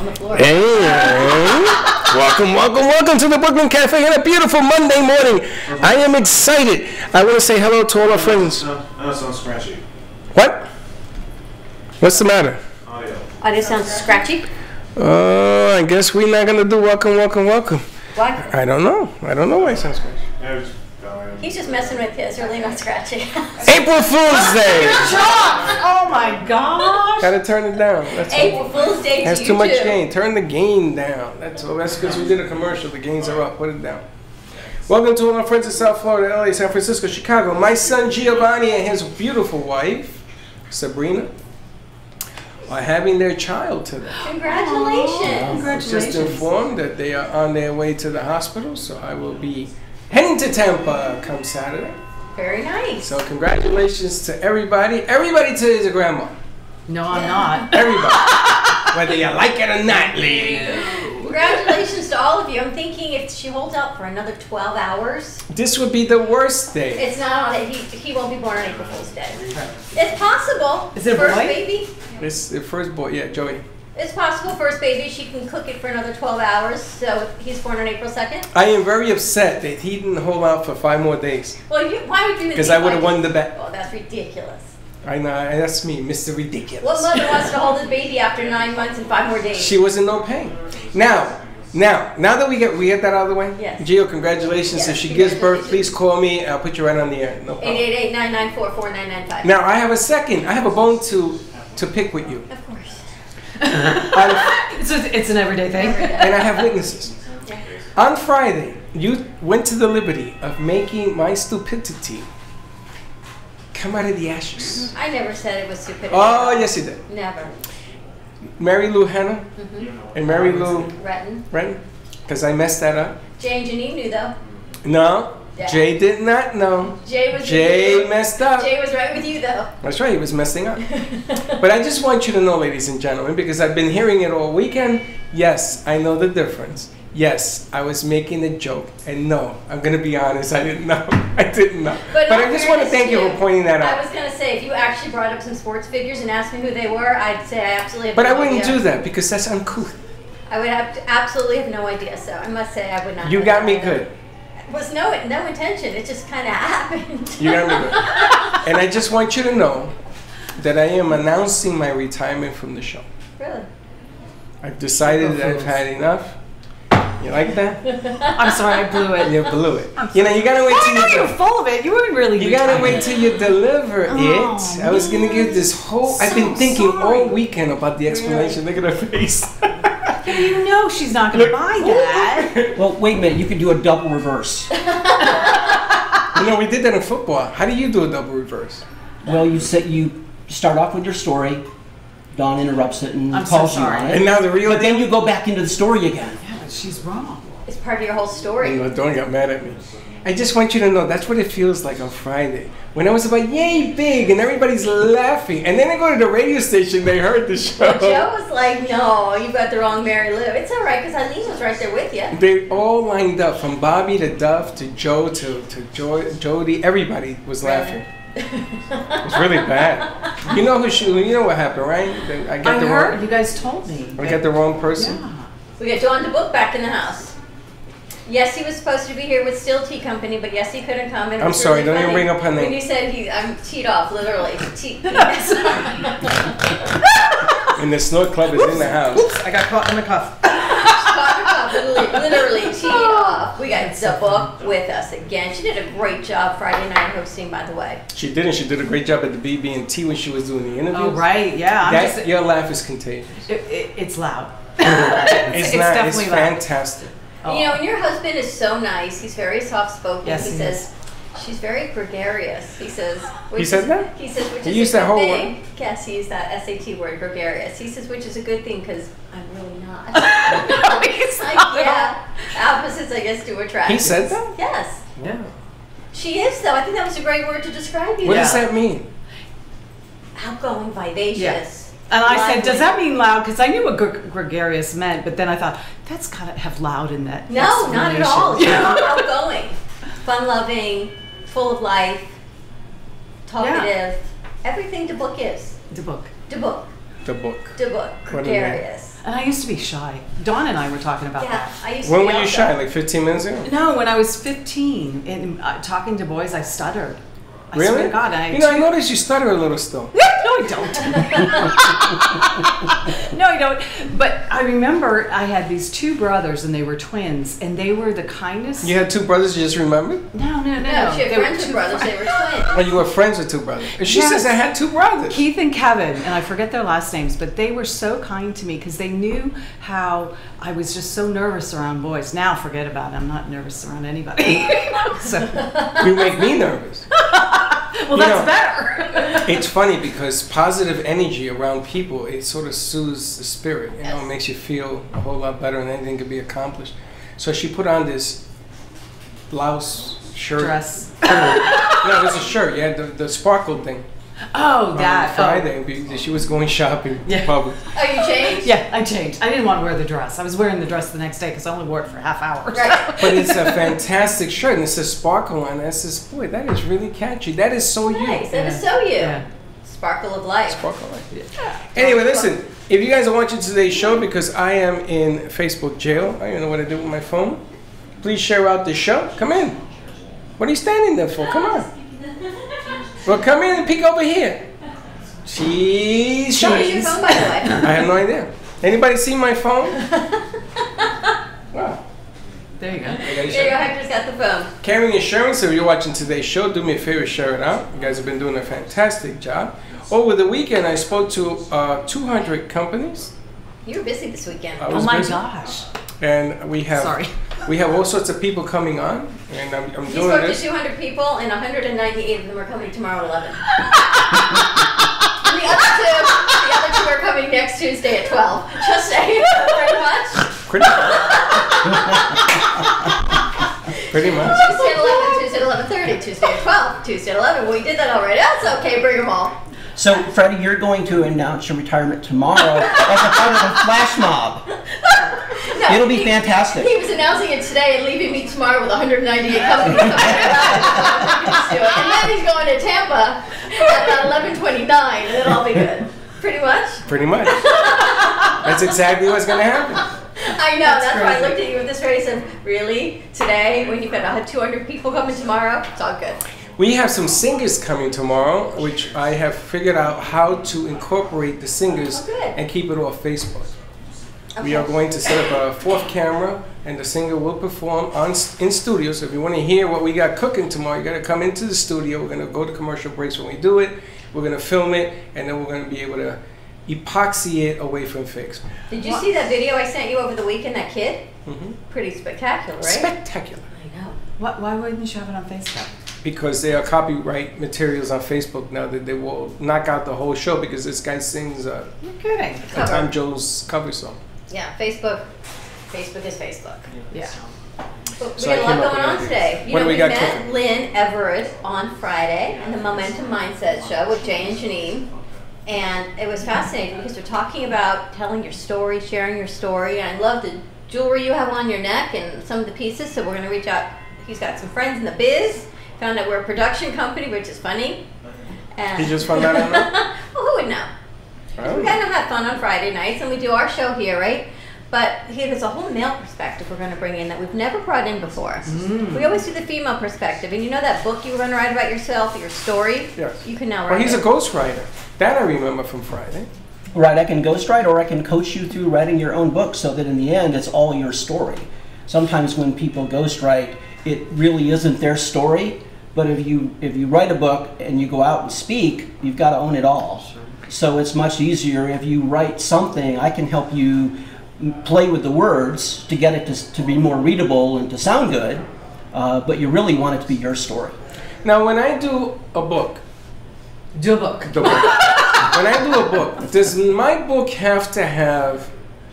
on the floor. Hey, welcome to the Brooklyn Cafe on a beautiful Monday morning. I am excited. I want to say hello to all our friends. No, it sounds scratchy. What? What's the matter? Audio. Audio sounds scratchy. I guess we're not going to do welcome. Why? I don't know why it sounds scratchy. Yeah, just going. He's just messing with his, really not scratchy. April Fool's Day. Oh my gosh! Gotta turn it down. That's all. April Fool's Day to Has you too much too. gain. Turn the gain down. That's all. That's because we did a commercial. The gains are up. Put it down. Welcome to all our friends in South Florida, LA, San Francisco, Chicago. My son Giovanni and his beautiful wife, Sabrina, are having their child today. Congratulations. I was just informed that they are on their way to the hospital, so I will be heading to Tampa come Saturday. Very nice. So congratulations to everybody. Everybody today is a grandma. No, I'm not. Everybody. Whether you like it or not, lady. Congratulations to all of you. I'm thinking if she holds out for another 12 hours, This would be the worst day. it's not on it. He won't be born on April Fool's Day. It's possible. Is it a first boy? baby? This the first boy, yeah, Joey. It's possible first baby. She can cook it for another 12 hours. So he's born on April 2nd. I am very upset that he didn't hold out for 5 more days. Well, why would you? Because I would have won the bet. Oh, that's ridiculous. I know, that's me, Mr. Ridiculous. What mother wants to hold his baby after 9 months and 5 more days? She was in no pain. Now that we get that out of the way. Yes. Gio, congratulations. Yes, If she gives birth, congratulations. please call me. I'll put you right on the air. No problem. 888-994-4995. Now I have a second. I have a bone to pick with you, Of course. It's an everyday thing. and I have witnesses. Yeah. On Friday, you went to the liberty of making my stupidity come out of the ashes. I never said it was stupidity. Oh, yes, you did. Never. Mary Lou Hanna and Mary Lou Retton. Renton, because I messed that up. Jay and Janine knew though. No, Yeah. Jay did not know. Jay was Jay with you. messed up. Jay was right with you though. That's right, he was messing up. But I just want you to know, ladies and gentlemen, because I've been hearing it all weekend. Yes, I know the difference. Yes, I was making a joke. And no, I'm going to be honest, I didn't know. I didn't know. But But in I just want to fairness thank you to for pointing that I out. was gonna say if you actually brought up some sports figures and asked me who they were, I'd say I absolutely have But no I wouldn't idea. do that because that's uncouth. I would have to absolutely have no idea. So I must say I would not. You know got that me either. good. It was no intention. It just kind of happened. You got me good. And I just want you to know that I am announcing my retirement from the show. Really? I've decided that I've had enough. You like that? I'm sorry, I blew it. You blew it. You know, you gotta wait Oh, till no, you you're full of it. You weren't really. You gotta wait till you deliver Oh, it. I was gonna give this whole. I've been So thinking sorry. all weekend about the explanation. Look at her face. You know she's not going to buy that. Well, wait a minute. You can do a double reverse. You know, we did that in football. How do you do a double reverse? Well, you start off with your story. Don interrupts it and I'm so calls you sorry. on it. And now the real But then deal. you go back into the story again. Yeah, but she's wrong. It's part of your whole story. Don't get mad at me. I just want you to know that's what it feels like on Friday. When I was about yay big and everybody's laughing. And then I go to the radio station, they heard the show. Well, Joe was like, "No, you got the wrong Mary Lou." It's all right because Eileen was right there with you. They all lined up from Bobby to Duff to Joe to Jody. Everybody was laughing. It was really bad. You know you know what happened, right? I got I the heard. wrong. You guys told me. I got the wrong person. Yeah. We got John DeBook back in the house. Yes, he was supposed to be here with Still Tea Company, but yes, he couldn't come. And it I'm was sorry, really don't even funny bring up her name. When you said I'm teed off, literally. And the snort club is in the house. I got caught in the cuff. literally teed off. We got DeBook with us again. She did a great job Friday night hosting, by the way. She did, and she did a great job at the BB&T when she was doing the interviews. Oh, right. Yeah. Your laugh is contagious. It's loud. It's not. It's definitely loud. fantastic. You know, and your husband is so nice. He's very soft-spoken. Yes, he he says, she's very gregarious. He says, He said that? He says, which He is used a that good whole thing. Yes, he used that SAT word, gregarious. He says, which is a good thing because I'm really not. No, he's Like, not at yeah, opposites, I guess, do attract. He said that? Yes. Yeah. She is, though. I think that was a great word to describe you. What Yeah. does that mean? Outgoing, vivacious. Yes. And I said, lively. does that mean loud? Because I knew what gregarious meant, but then I thought, that's got to have loud in that. No, not at explanation. all. She's outgoing, fun-loving, full of life, talkative. Everything DeBook is. The book. DeBook. The book. DeBook. What a name. Gregarious. And I used to be shy. Dawn and I were talking about Yeah, that. I used to When be were you also. shy? Like 15 minutes ago? No, when I was 15 and talking to boys, I stuttered. I Really? swear to God, I I noticed you stutter a little still. No, I don't. No, I don't. But I remember I had these two brothers, and they were twins, and they were the kindest. You had two brothers you just remembered? No. No, she They had were friends with two brothers. They were twins. Or you were friends with two brothers? And she Yes. says I had two brothers. Keith and Kevin, and I forget their last names, but they were so kind to me because they knew how I was just so nervous around boys. Now, forget about it. I'm not nervous around anybody. So, You make me nervous. well, You that's know, better. It's funny because positive energy around people, it sort of soothes the spirit. You know, it makes you feel a whole lot better and anything can be accomplished. So she put on this blouse shirt. Dress. No, it was a shirt. You had the sparkle thing. Oh, On that. Friday, she was going shopping Yeah. in public. Oh, you changed? Yeah, I changed. I didn't want to wear the dress. I was wearing the dress the next day because I only wore it for half hour. Right. But it's a fantastic shirt, and it says sparkle on it. I says, boy, that is really catchy. That is so you. Nice. That is so you. Yeah. Sparkle of life. Sparkle on it. Anyway, listen, if you guys are watching today's show, because I am in Facebook jail, I don't know what to do with my phone, please share out the show. Come in. What are you standing there for? Come on. Well, come in and peek over here. She's Show me shy. your phone, by the way. I have no idea. Anybody see my phone? Wow. There you go. I gotta There you share. go. Hector's got the phone. Caring Insurance, if you're watching today's show, do me a favor, share it out. You guys have been doing a fantastic job. Over the weekend, I spoke to 200 companies. You were busy this weekend. I Oh was my busy. gosh. And we have Sorry. we have all sorts of people coming on, and I'm You doing spoke to this. 200 people, and 198 of them are coming tomorrow at 11. And the other two are coming next Tuesday at 12. Just saying, pretty much. Pretty pretty much. Tuesday at 11, Tuesday at 11:30, Tuesday at 12, Tuesday at 11. Well, we did that already. That's okay. Bring them all. So, Freddie, you're going to announce your retirement tomorrow as a part of the flash mob. No, It'll be he- fantastic. He was announcing it today and leaving me tomorrow with 198 companies coming out. And then he's going to Tampa at 11:29, and it'll all be good. Pretty much. Pretty much. That's exactly what's going to happen. I know. That's why I crazy. looked at you with this face and really today when you've got 200 people coming tomorrow, it's all good. We have some singers coming tomorrow, which I have figured out how to incorporate the singers Oh, good. and keep it off Facebook. We Okay. are going to set up a fourth camera, and the singer will perform in studio. So if you want to hear what we got cooking tomorrow, you got to come into the studio. We're going to go to commercial breaks when we do it. We're going to film it, and then we're going to be able to epoxy it away from Facebook. Did you see that video I sent you over the weekend? That kid, Mhm. pretty spectacular, right? Spectacular. I know. Why wouldn't you have it on Facebook? Because there are copyright materials on Facebook now that they will knock out the whole show because this guy sings You're kidding. a Cover. Tom Jones cover song. Yeah, Facebook. Facebook is Facebook. Yeah. But So we I got a came lot up going with on that. today. You What know, do we we got met cooking? Lynn Everett on Friday in the Momentum Mindset show with Jay and Janine. And it was fascinating because they're talking about telling your story, sharing your story. And I love the jewelry you have on your neck and some of the pieces. So we're going to reach out. He's got some friends in the biz. Found out we're a production company, which is funny. And You just found that out now? Well, who would know? Oh. We kind of had fun on Friday nights, and we do our show here, right? But there's a whole male perspective we're going to bring in that we've never brought in before. We always do the female perspective, and you know that book you were going to write about yourself, your story? Yes. You can now write Well, he's it. a ghostwriter. That I remember from Friday. Right, I can ghostwrite or I can coach you through writing your own book so that in the end it's all your story. Sometimes when people ghostwrite, it really isn't their story, but if you write a book and you go out and speak, you've got to own it all. So it's much easier if you write something, I can help you play with the words to get it to be more readable and to sound good, but you really want it to be your story. Now, when I do a book, Do a book. when I do a book, does my book have to have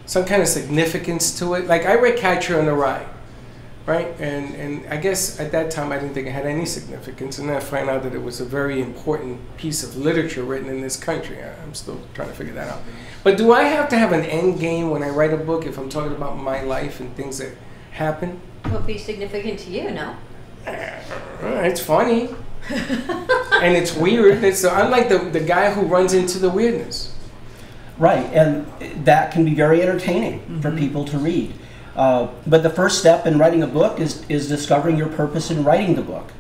some kind of significance to it? Like I read Catcher in the Rye, right? And I guess at that time I didn't think it had any significance, and then I find out that it was a very important piece of literature written in this country. I'm still trying to figure that out. But do I have to have an end game when I write a book if I'm talking about my life and things that happen? Will be significant to you, no? It's funny. And it's weird. I'm like the guy who runs into the weirdness. Right, and that can be very entertaining for people to read. But the first step in writing a book is discovering your purpose in writing the book.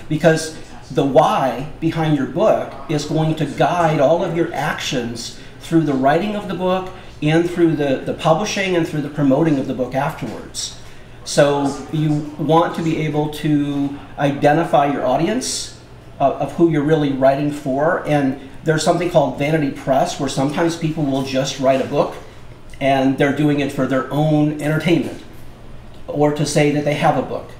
Because the why behind your book is going to guide all of your actions through the writing of the book and through the publishing and through the promoting of the book afterwards. So you want to be able to identify your audience of who you're really writing for. And there's something called vanity press, where sometimes people will just write a book and they're doing it for their own entertainment or to say that they have a book.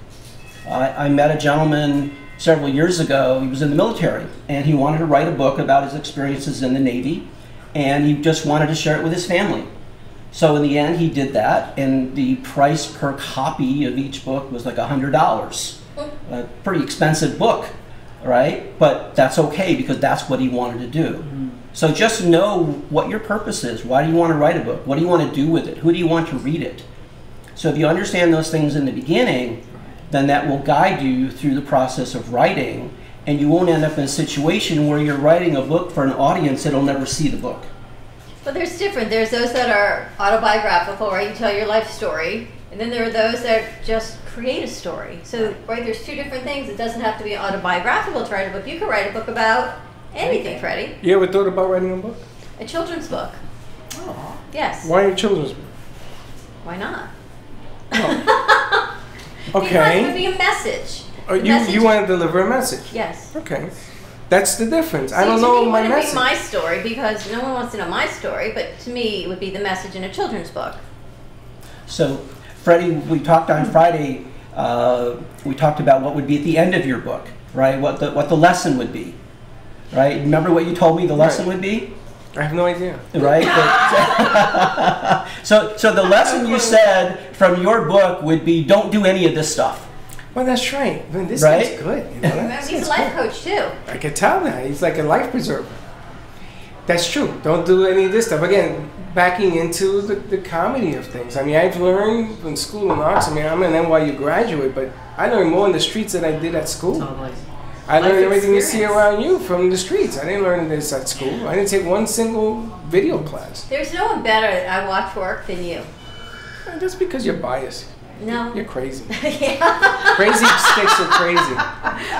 I met a gentleman several years ago. He was in the military and he wanted to write a book about his experiences in the Navy, and he just wanted to share it with his family. So in the end he did that, and the price per copy of each book was like $100. A pretty expensive book, right? But that's okay because that's what he wanted to do. So just know what your purpose is. Why do you want to write a book? What do you want to do with it? Who do you want to read it? So if you understand those things in the beginning, then that will guide you through the process of writing, and you won't end up in a situation where you're writing a book for an audience that'll never see the book. But there's different. There's those that are autobiographical, right? You tell your life story. And then there are those that just create a story. So, right, there's two different things. It doesn't have to be autobiographical to write a book. You could write a book about anything, Freddie. You ever thought about writing a book? A children's book. Oh. Yes. Why a children's book? Why not? Okay. Because it would be a message. Oh, you want to deliver a message? Yes. Okay. That's the difference. I See, don't to know me, my it wouldn't message. be my story because no one wants to know my story, but to me, it would be the message in a children's book. So, Freddie, we talked on Friday, we talked about what would be at the end of your book, right? What the lesson would be, right? Remember what you told me the lesson would be? I have no idea. Right? So the lesson you said from your book would be, don't do any of this stuff. Well, that's right. I mean, this Right? guy's good. You know, Remember, he's a life coach too. I can tell that. He's like a life preserver. That's true. Don't do any of this stuff. Again, backing into the comedy of things. I mean, I've learned in school and arts. I mean, I'm an NYU graduate, but I learned more in the streets than I did at school. Totally. I learned Life everything you see experience. around you from the streets. I didn't learn this at school. I didn't take one single video class. There's no one better at I watch work than you. And just because you're biased. No. You're crazy. Yeah, Crazy sticks are crazy.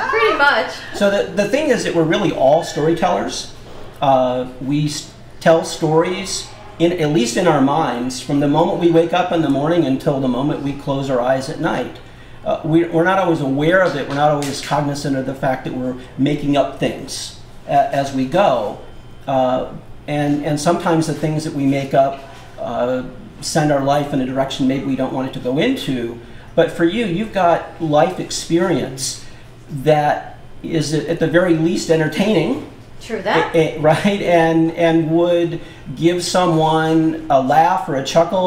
pretty much. So the thing is that we're really all storytellers. We tell stories, at least in our minds, from the moment we wake up in the morning until the moment we close our eyes at night. We're not always aware of it. We're not always cognizant of the fact that we're making up things as we go. And sometimes the things that we make up send our life in a direction maybe we don't want it to go into. But for you, you've got life experience that is at the very least entertaining. True that. Right, and would give someone a laugh or a chuckle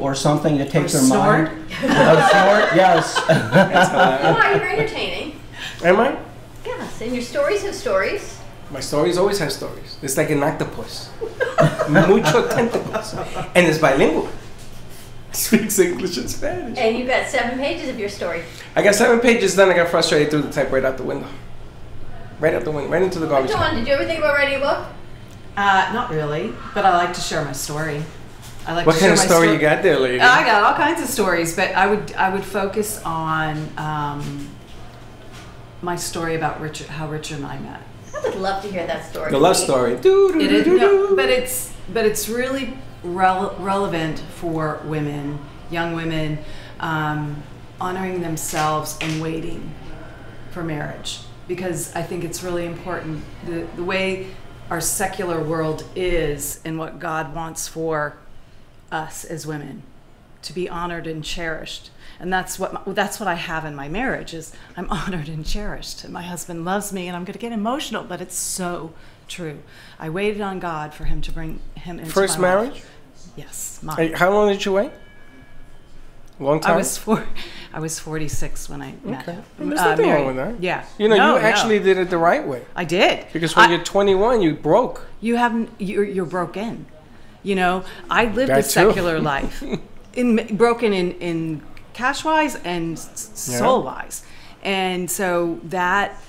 or something to take Or their snort. mind. A snort, yes. Why? You're entertaining. Am I? Yes, and your stories have stories. My stories always have stories. It's like an octopus. Mucho tentacles. And it's bilingual. Speaks English and Spanish. And you've got 7 pages of your story. I got 7 pages done. I got frustrated, threw the type right out the window. Right out the window, right into the garbage. John, did you ever think about writing a book? Not really, but I like to share my story. I like What to kind share of my story you got there, lady? I got all kinds of stories, but I would focus on my story about how Richard and I met. I would love to hear that story. The love story. It is, no, but it's really relevant for women, young women, honoring themselves and waiting for marriage, because I think it's really important the way our secular world is and what God wants for us as women, to be honored and cherished. And that's what I have in my marriage, is I'm honored and cherished. And my husband loves me, and I'm going to get emotional, but it's so true. I waited on God for him to bring him into First my marriage? life. Yes, mine. Hey, how long did you wait? Long time? I was 46 when I met Okay. him. Well, there's nothing married. wrong with that. Yeah. You know, No, you actually did it the right way. I did. Because when you're 21, you broke. You haven't. You're broken. You know, I lived a That too. secular life, broken in cash wise and soul wise, and so that,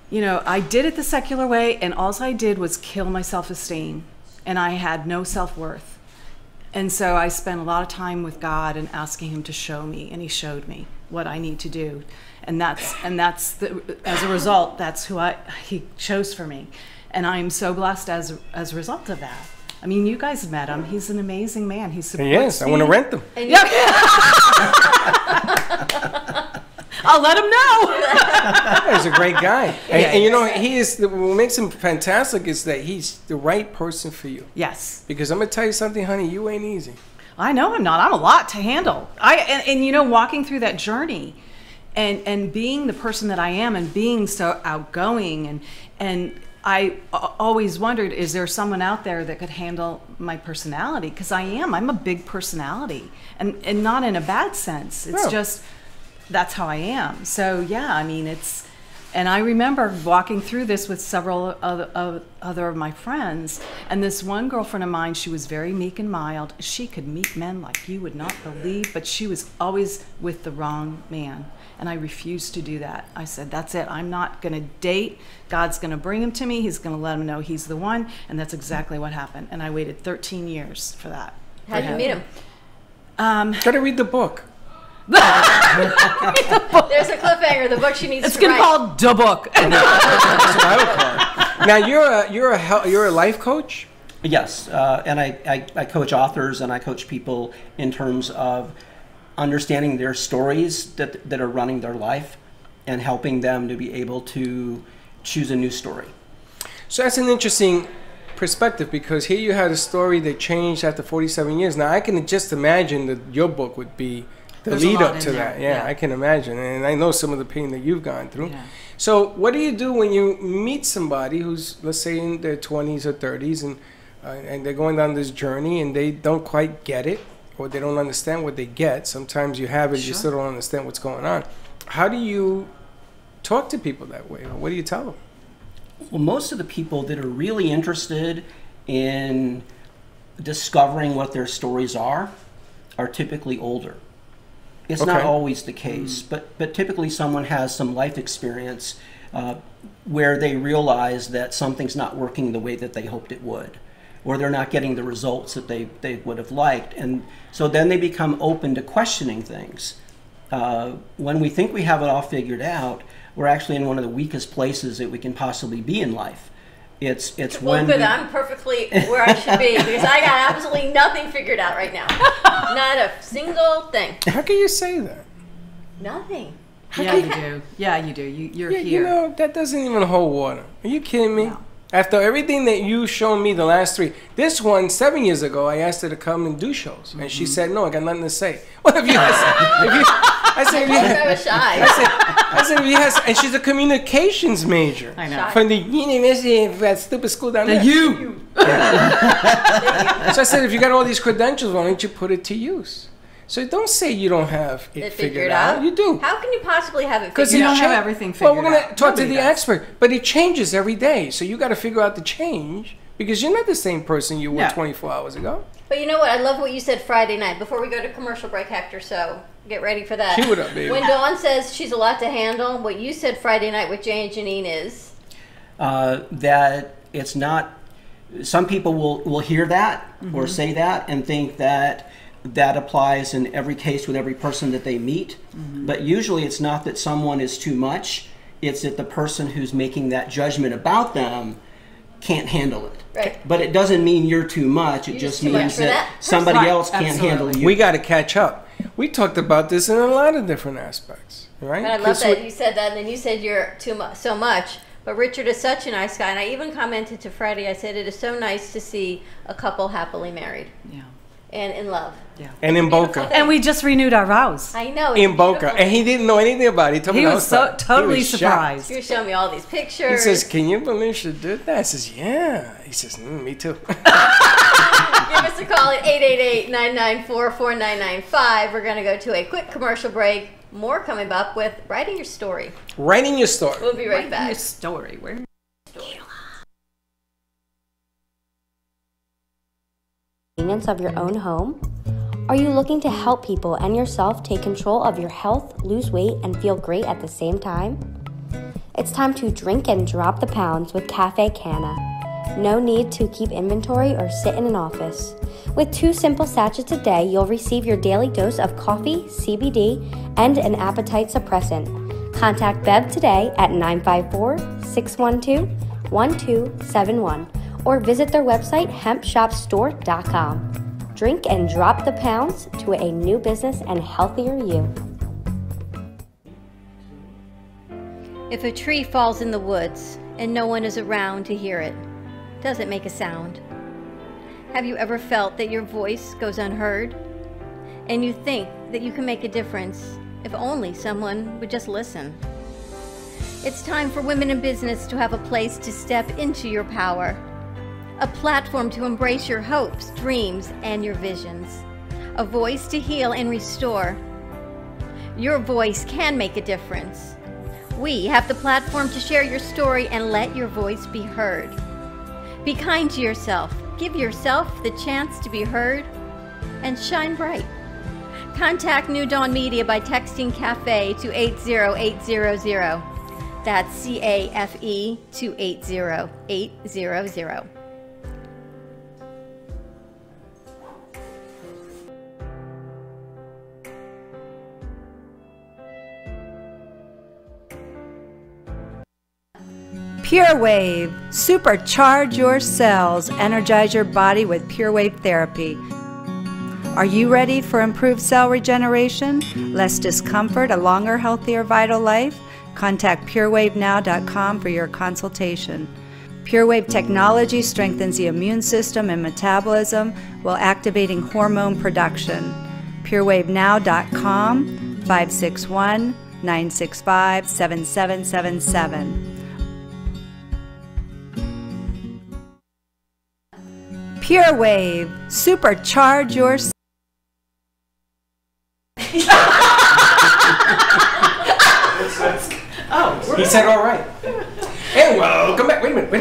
you know, I did it the secular way, and all I did was kill my self esteem and I had no self-worth. And so I spent a lot of time with God and asking him to show me, and he showed me what I need to do. And as a result, that's who he chose for me. And I'm so blessed as a result of that. I mean, you guys met him. He's an amazing man. He supports Yes, I me. want to rent them. Yeah. I'll let him know. He's a great guy. And you know, what makes him fantastic is that he's the right person for you. Yes. Because I'm going to tell you something, honey, you ain't easy. I know I'm not. I'm a lot to handle. And you know, walking through that journey and being the person that I am and being so outgoing and I always wondered, is there someone out there that could handle my personality? Because I'm a big personality, and not in a bad sense. It's just, that's how I am. So yeah, I mean, and I remember walking through this with several other of my friends, and this one girlfriend of mine, she was very meek and mild. She could meet men like you would not believe, but she was always with the wrong man. And I refused to do that. I said, that's it. I'm not going to date. God's going to bring him to me. He's going to let him know he's the one. And that's exactly what happened. And I waited 13 years for that. How'd you meet him? Gotta read the book. There's a cliffhanger. The book she needs It's to going to write. be called Da Book. That's what I would call it. Now, you're a life coach? Yes, and I coach authors and I coach people in terms of understanding their stories that are running their life and helping them to be able to choose a new story. So that's an interesting perspective, because here you had a story that changed after 47 years. Now, I can just imagine that your book would be the There's a lead lot up in to there, that. Yeah, yeah. I can imagine. And I know some of the pain that you've gone through. Yeah. So what do you do when you meet somebody who's, let's say, in their 20s or 30s and they're going down this journey and they don't quite get it, or they don't understand what they get? Sometimes you have it, you Sure. still don't understand what's going on. How do you talk to people that way? Or what do you tell them? Well, most of the people that are really interested in discovering what their stories are typically older. It's not Okay. always the case, but typically someone has some life experience where they realize that something's not working the way that they hoped it would, or they're not getting the results that they would have liked. And so then they become open to questioning things. When we think we have it all figured out, we're actually in one of the weakest places that we can possibly be in life. It's Well, when good. we- I'm perfectly where I should be because I got absolutely nothing figured out right now. Not a single thing. How can you say that? Nothing. Yeah, you do. Yeah, you do. You're Yeah, here. you know, that doesn't even hold water. Are you kidding me? No. After everything that you've shown me the last 3, this one, 7 years ago, I asked her to come and do shows. And she said, no, I got nothing to say. Well, if you, I said, if you, I was shy. I said, yes, and she's a communications major. I know. From the university of that stupid school down there. You. So I said, if you got all these credentials, why don't you put it to use? So don't say you don't have it It figured out. You do. How can you possibly have it Because figured You out? don't have everything Well, figured we're going to out. talk to Nobody the does. expert, but it changes every day. So you got to figure out the change, because you're not the same person you were No. 24 hours ago. But you know what? I love what you said Friday night. Before we go to commercial break, Hector, so get ready for that. Cue it up, baby. When Dawn says she's a lot to handle, what you said Friday night with Jay and Janine is... that it's not. Some people will hear that or say that and think that applies in every case with every person that they meet. But usually it's not that someone is too much. It's that the person who's making that judgment about them can't handle it. Right. But it doesn't mean you're too much. It You're just just too much means for that that somebody person. else can't Absolutely. handle you. We got to catch up. We talked about this in a lot of different aspects, right? But I love 'Cause that we- you said that, and then you said you're too much, so much. But Richard is such a nice guy, and I even commented to Freddie. I said it is so nice to see a couple happily married Yeah. and in love. Yeah. and in Beautiful Boca. thing. And we just renewed our vows. I know. It's In a Boca. beautiful And he thing. didn't know anything about it. He told me He the was whole so time. He totally was shocked. surprised. You're showing me all these pictures. He says, can you believe she did that? I says, yeah. He says, me too. Give us a call at 888-994-4995. We're going to go to a quick commercial break. More coming up with Writing Your Story. Writing your story. We'll be right Your back. story. Where? Maintenance of your own home? Are you looking to help people and yourself take control of your health, lose weight, and feel great at the same time? It's time to drink and drop the pounds with Cafe Canna. No need to keep inventory or sit in an office. With 2 simple sachets a day, you'll receive your daily dose of coffee, CBD, and an appetite suppressant. Contact Bev today at 954-612-1271 or visit their website hempshopstore.com. Drink and drop the pounds to a new business and healthier you. If a tree falls in the woods and no one is around to hear it, does it make a sound? Have you ever felt that your voice goes unheard? And you think that you can make a difference if only someone would just listen? It's time for women in business to have a place to step into your power, a platform to embrace your hopes, dreams, and your visions, a voice to heal and restore. Your voice can make a difference. We have the platform to share your story and let your voice be heard. Be kind to yourself. Give yourself the chance to be heard and shine bright. Contact New Dawn Media by texting CAFE to 80800. That's CAFE to 80800. Pure Wave. Supercharge your cells. Energize your body with Pure Wave therapy. Are you ready for improved cell regeneration, less discomfort, a longer, healthier, vital life? Contact purewavenow.com for your consultation. Pure Wave technology strengthens the immune system and metabolism while activating hormone production. purewavenow.com 561-965-7777. Pure Wave. Supercharge your... He said all right. And welcome back. Wait a minute.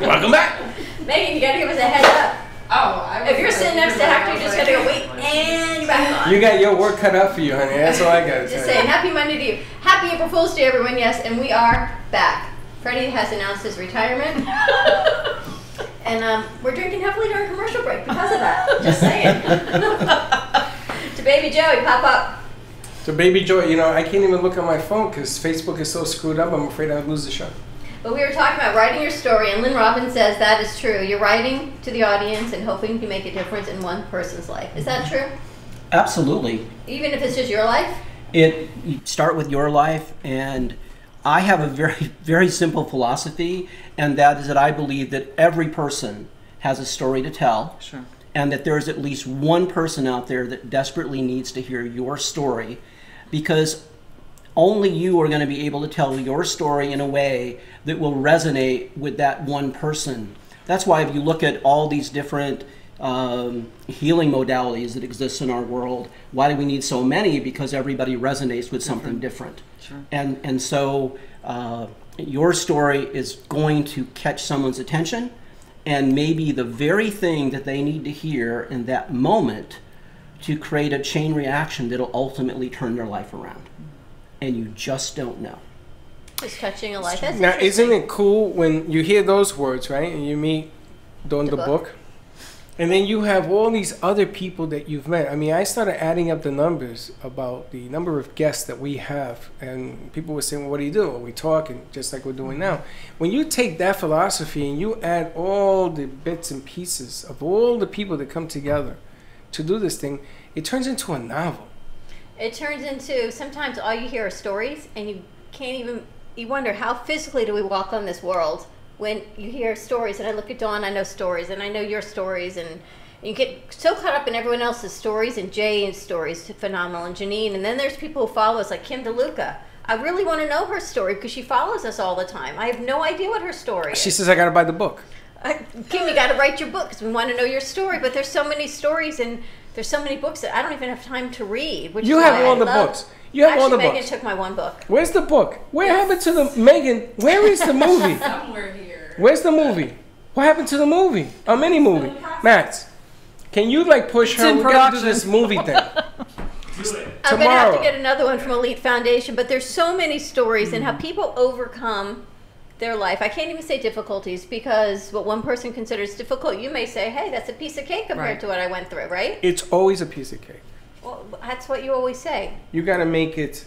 Welcome back. Megan, you gotta give us a heads up. Oh, If you're sitting next to Hector, you just gotta go wait and you're back on. You got your work cut out for you, honey. That's all I got to Just say. saying, happy Monday to you. Happy April Fool's Day, everyone. Yes, and we are back. Freddie has announced his retirement. And we're drinking heavily during commercial break because of that. Just saying. To Baby Joey, pop up. So, Baby Joy, you know, I can't even look at my phone because Facebook is so screwed up. I'm afraid I'll lose the show. But we were talking about writing your story, and Lynn Robbins says that is true. You're writing to the audience and hoping to make a difference in one person's life. Is that true? Absolutely. Even if it's just your life? You start with your life, and I have a very, very simple philosophy, and that is that I believe that every person has a story to tell. Sure. And that there's at least one person out there that desperately needs to hear your story, because only you are going to be able to tell your story in a way that will resonate with that one person. That's why if you look at all these different healing modalities that exist in our world, why do we need so many? Because everybody resonates with something different. Sure. And so your story is going to catch someone's attention, and maybe the very thing that they need to hear in that moment to create a chain reaction that'll ultimately turn their life around. And you just don't know. Just touching a life. That's Now, interesting. isn't it cool when you hear those words, right? And you meet doing the book. And then you have all these other people that you've met. I mean, I started adding up the numbers about the number of guests that we have. And people were saying, well, what do you do? Well, we talk, and just like we're doing now. When you take that philosophy and you add all the bits and pieces of all the people that come together to do this thing, it turns into a novel. It turns into, sometimes all you hear are stories, and you can't even, you wonder how physically do we walk on this world when you hear stories. And I look at Dawn, I know stories, and I know your stories, and you get so caught up in everyone else's stories, and Jay's stories, phenomenal, and Janine, and then there's people who follow us, like Kim DeLuca. I really want to know her story because she follows us all the time. I have no idea what her story is. She says, I got to buy the book. Kim, you got to write your book because we want to know your story. But there's so many stories and there's so many books that I don't even have time to read. Which You is have why all I the love- books. You have all the Megan books. took my one book. Where's the book? Where happened to the Megan? Where is the movie? Somewhere here. Where's the movie? What happened to the movie? A mini movie. Matt, can you like push her? in We gotta do production. this movie thing. I'm going to have to Tomorrow. get another one from Elite Foundation. But there's so many stories and how people overcome their life. I can't even say difficulties, because what one person considers difficult, you may say, hey, that's a piece of cake compared Right. to what I went through, right? It's always a piece of cake. Well, that's what you always say. You got to make it.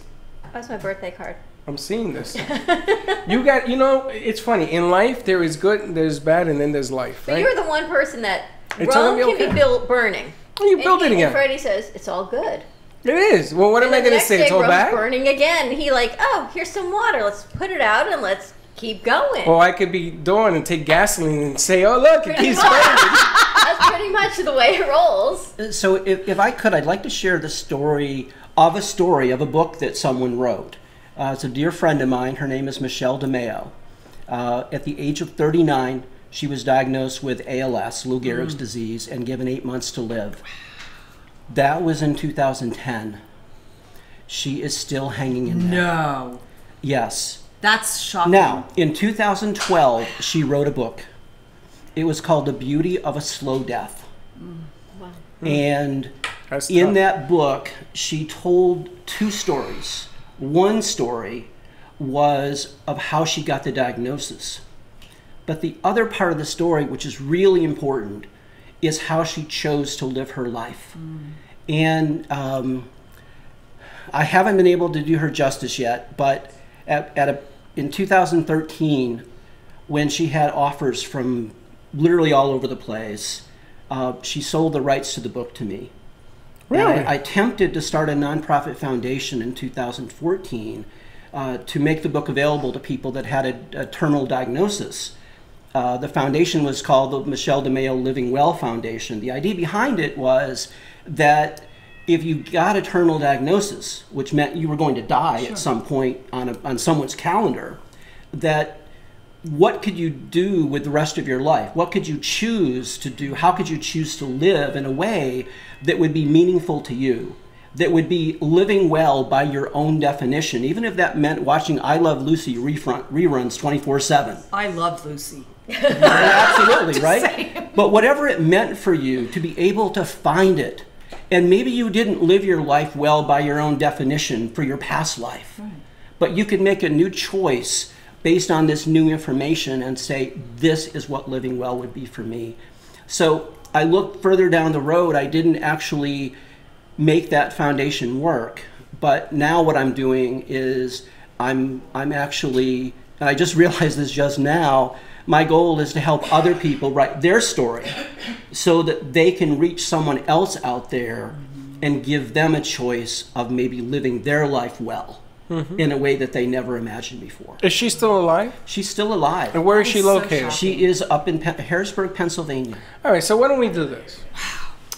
That's my birthday card. I'm seeing this. You know, it's funny. In life, there is good, there's bad, and then there's life, But right? you're the one person that It's Rome gonna be can okay. be built burning. Well, you build it And again. Freddie says, it's all good. It is. Well, what am I And then going the to say? next It's day, all Rome's bad? burning again. He like, oh, here's some water. Let's put it out and let's keep going. Or I could be Dawn and take gasoline and say, oh, look, it keeps burning. That's pretty much the way it rolls. So if I could, I'd like to share the story of a book that someone wrote. It's a dear friend of mine. Her name is Michelle DeMeo. At the age of 39, she was diagnosed with ALS, Lou Gehrig's disease, and given 8 months to live. That was in 2010. She is still hanging in there. No. Yes. That's shocking. Now, in 2012, she wrote a book. It was called The Beauty of a Slow Death. Wow. And That's in tough. that book, she told two stories. One story was of how she got the diagnosis. But the other part of the story, which is really important, is how she chose to live her life. And I haven't been able to do her justice yet, but in 2013, when she had offers from literally all over the place, she sold the rights to the book to me. Really? And I attempted to start a nonprofit foundation in 2014 to make the book available to people that had a terminal diagnosis. The foundation was called the Michelle DeMeo Living Well Foundation. The idea behind it was that if you got a terminal diagnosis, which meant you were going to die at some point on someone's calendar, that what could you do with the rest of your life? What could you choose to do? How could you choose to live in a way that would be meaningful to you? That would be living well by your own definition, even if that meant watching I Love Lucy reruns 24/7. I love Lucy. Absolutely, right? But whatever it meant for you to be able to find it, and maybe you didn't live your life well by your own definition for your past life, but you could make a new choice based on this new information and say, this is what living well would be for me. So I looked further down the road. I didn't actually make that foundation work, but now what I'm doing is I'm actually, and I just realized this just now, my goal is to help other people write their story so that they can reach someone else out there and give them a choice of maybe living their life well in a way that they never imagined before. Is she still alive? She's still alive. And where is she so located? shocking. She is up in Harrisburg, Pennsylvania. All right, so why don't we do this?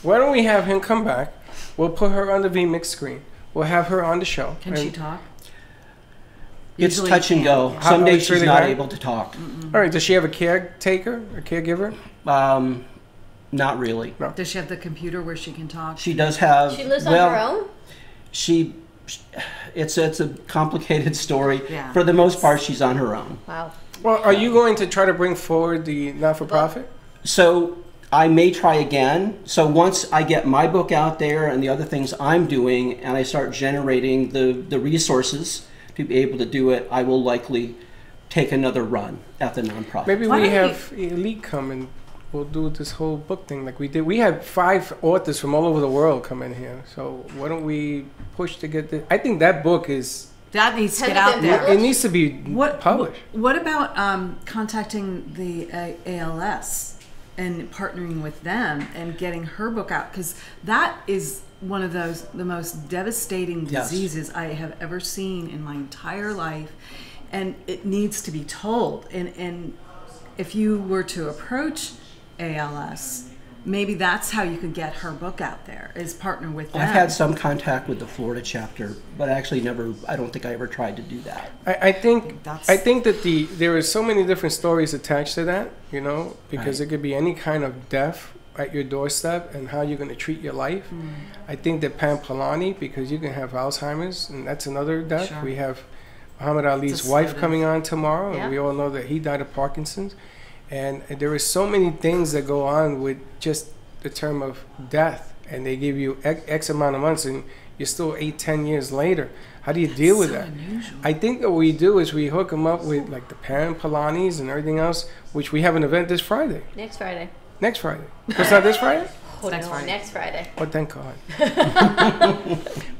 Why don't we have him come back? We'll put her on the VMix screen. We'll have her on the show. Can she talk? It's Usually touch and go. How- Some days it's she's really not hard? able to talk. All right, does she have a caretaker, a caregiver? Not really. No. Does she have the computer where she can talk? She does have. She lives on well, her own? It's a complicated story. Yeah. For the most part, she's on her own. Wow. Well, are you going to try to bring forward the not-for-profit? So I may try again. So once I get my book out there and the other things I'm doing, and I start generating the resources to be able to do it, I will likely take another run at the nonprofit. Maybe Why we don't have Elite come and we'll do this whole book thing like we did. We had 5 authors from all over the world come in here. So why don't we push to get this? I think that book is, That needs to Has get it out been there. published? it needs to be published. What about contacting the ALS and partnering with them and getting her book out? Because that is one of the most devastating Yes. diseases I have ever seen in my entire life, and it needs to be told. And if you were to approach ALS, maybe that's how you could get her book out there, is partner with them. I've had some contact with the Florida chapter, but actually I don't think I ever tried to do that. I think That's- I think that there are so many different stories attached to that, you know, because Right. it could be any kind of death at your doorstep and how you're going to treat your life. I think that Pam Polani, because you can have Alzheimer's, and that's another death. Sure. We have Muhammad Ali's It's a wife slow coming on tomorrow, Yeah. and we all know that he died of Parkinson's. And there are so many things that go on with just the term of death, and they give you X amount of months, and you're still 8-10 years later. How do you deal with that? Unusual. I think what we do is we hook them up with like the parent Pilates and everything else, which we have an event this Friday. Next Friday. Next Friday. It's not this Friday? Oh, Next no, Friday. Next Friday. Oh, thank God.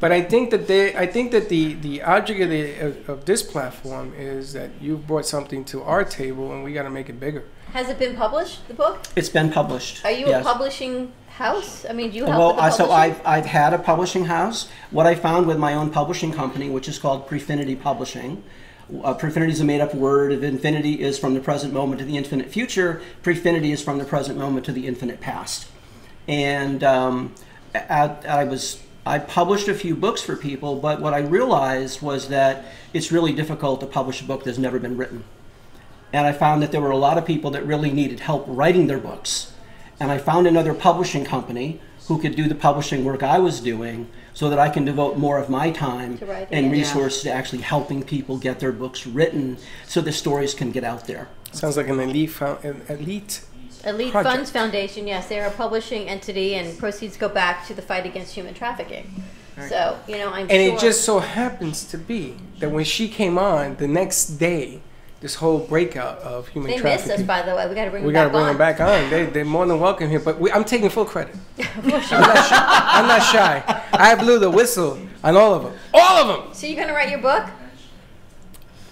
But I think that the object of this platform is that you've brought something to our table, and we got to make it bigger. Has it been published, the book? It's been published. Are you yes. a publishing house? I mean, do you help Well, with the so publishing? I've had a publishing house. What I found with my own publishing company, which is called Prefinity Publishing. Prefinity is a made-up word. If infinity is from the present moment to the infinite future, prefinity is from the present moment to the infinite past. And I published a few books for people, but what I realized was that it's really difficult to publish a book that's never been written. And I found that there were a lot of people that really needed help writing their books. And I found another publishing company who could do the publishing work I was doing so that I can devote more of my time To writing and it. resources to actually helping people get their books written so the stories can get out there. Sounds like an elite Elite project. Funds Foundation, yes, they're a publishing entity, and proceeds go back to the fight against human trafficking. So, you know, I'm And sure. it just so happens to be that when she came on, the next day, this whole breakout of human They missed trafficking. us, by the way. We got to bring We them got to back bring on. them back on. They're more than welcome here. But I'm taking full credit. I'm not shy. I blew the whistle on all of them. All of them! So you're going to write your book?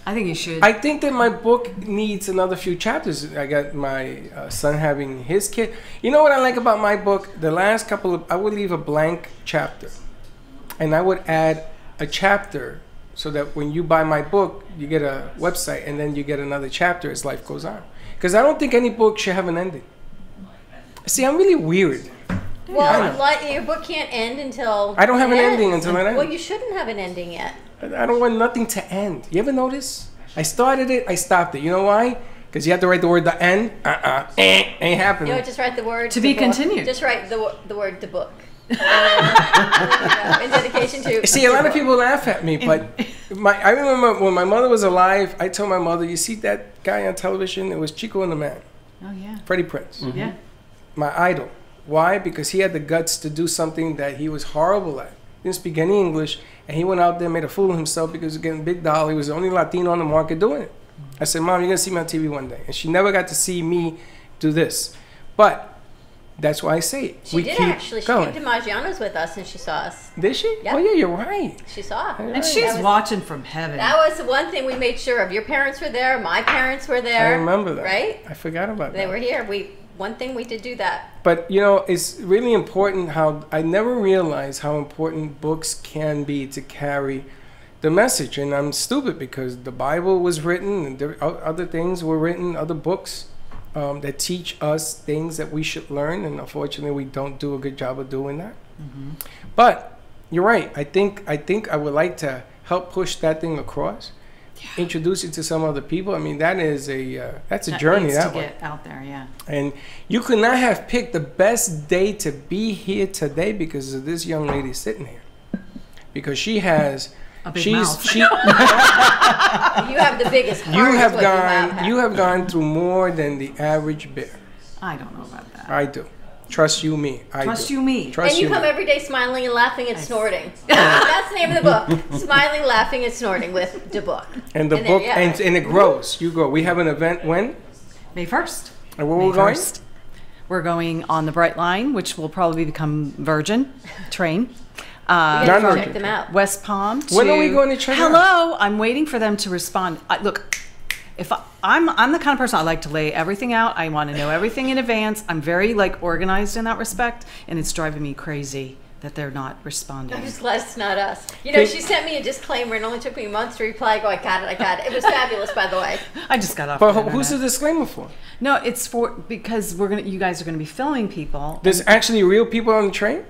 I think you should. I think that my book needs another few chapters. I got my son having his kid. You know what I like about my book? The last couple of, I would leave a blank chapter. And I would add a chapter so that when you buy my book, you get a website and then you get another chapter as life goes on. Because I don't think any book should have an ending. See, I'm really weird. Well, your book can't end until I don't have it an ends. ending until it ends. Well, you shouldn't have an ending yet. I don't want nothing to end. You ever notice? I started it, I stopped it. You know why? Because you have to write the word "the end." Ain't happening. You know, just write the word To the be book. continued. Just write the word "the book." And then, in dedication to. See, a lot of people laugh at me, but I remember when my mother was alive, I told my mother, "You see that guy on television? It was Chico and the Man, Oh yeah. Freddie Prinze, Yeah. my idol. Why? Because he had the guts to do something that he was horrible at. He didn't speak any English, and he went out there and made a fool of himself because he was getting big dollar. He was the only Latino on the market doing it. I said, Mom, you're going to see me on TV one day. And she never got to see me do this. But that's why I say it. She did actually. She came to Maggiano's with us, and she saw us. Did she? Yep. Oh, yeah, you're right. She saw. And And she's watching from heaven. That was the one thing we made sure of. Your parents were there. My parents were there. I remember that. Right? I forgot about that. They were here. One thing we did do that. But, you know, it's really important how I never realized how important books can be to carry the message. And I'm stupid because the Bible was written and there other things were written, other books that teach us things that we should learn. And unfortunately, we don't do a good job of doing that. Mm-hmm. But you're right. I think I would like to help push that thing across. Introduce it to some other people. I mean, that's a journey needs that to way. get out there. Yeah. And you could not have picked the best day to be here today because of this young lady sitting here. Because she has, A big mouth. You have the biggest heart. you is have what have. you have gone through more than the average bear. I don't know about that. I do. Trust you, me. I Trust do. you, me. Trust And you come me. every day smiling and laughing and snorting. That's the name of the book. Smiling, laughing, and snorting with the book. And the there book, you are. and it grows. You grow. We have an event when? May 1st. And where May we're going? 1st. We're going on the Bright Line, which will probably become Virgin train. You gotta Non-urgent. check them out. West Palm. When are we going to check it out? Hello, I'm waiting for them to respond. Look, if I'm the kind of person I like to lay everything out. I want to know everything in advance. I'm very organized in that respect, and it's driving me crazy that they're not responding. I'm just glad it's not us. You know, she sent me a disclaimer. It only took me months to reply. I go, I got it. It was fabulous, by the way. I just got off. But the who's the internet. disclaimer for? No, it's because you guys are gonna be filming people. There's actually real people on the train?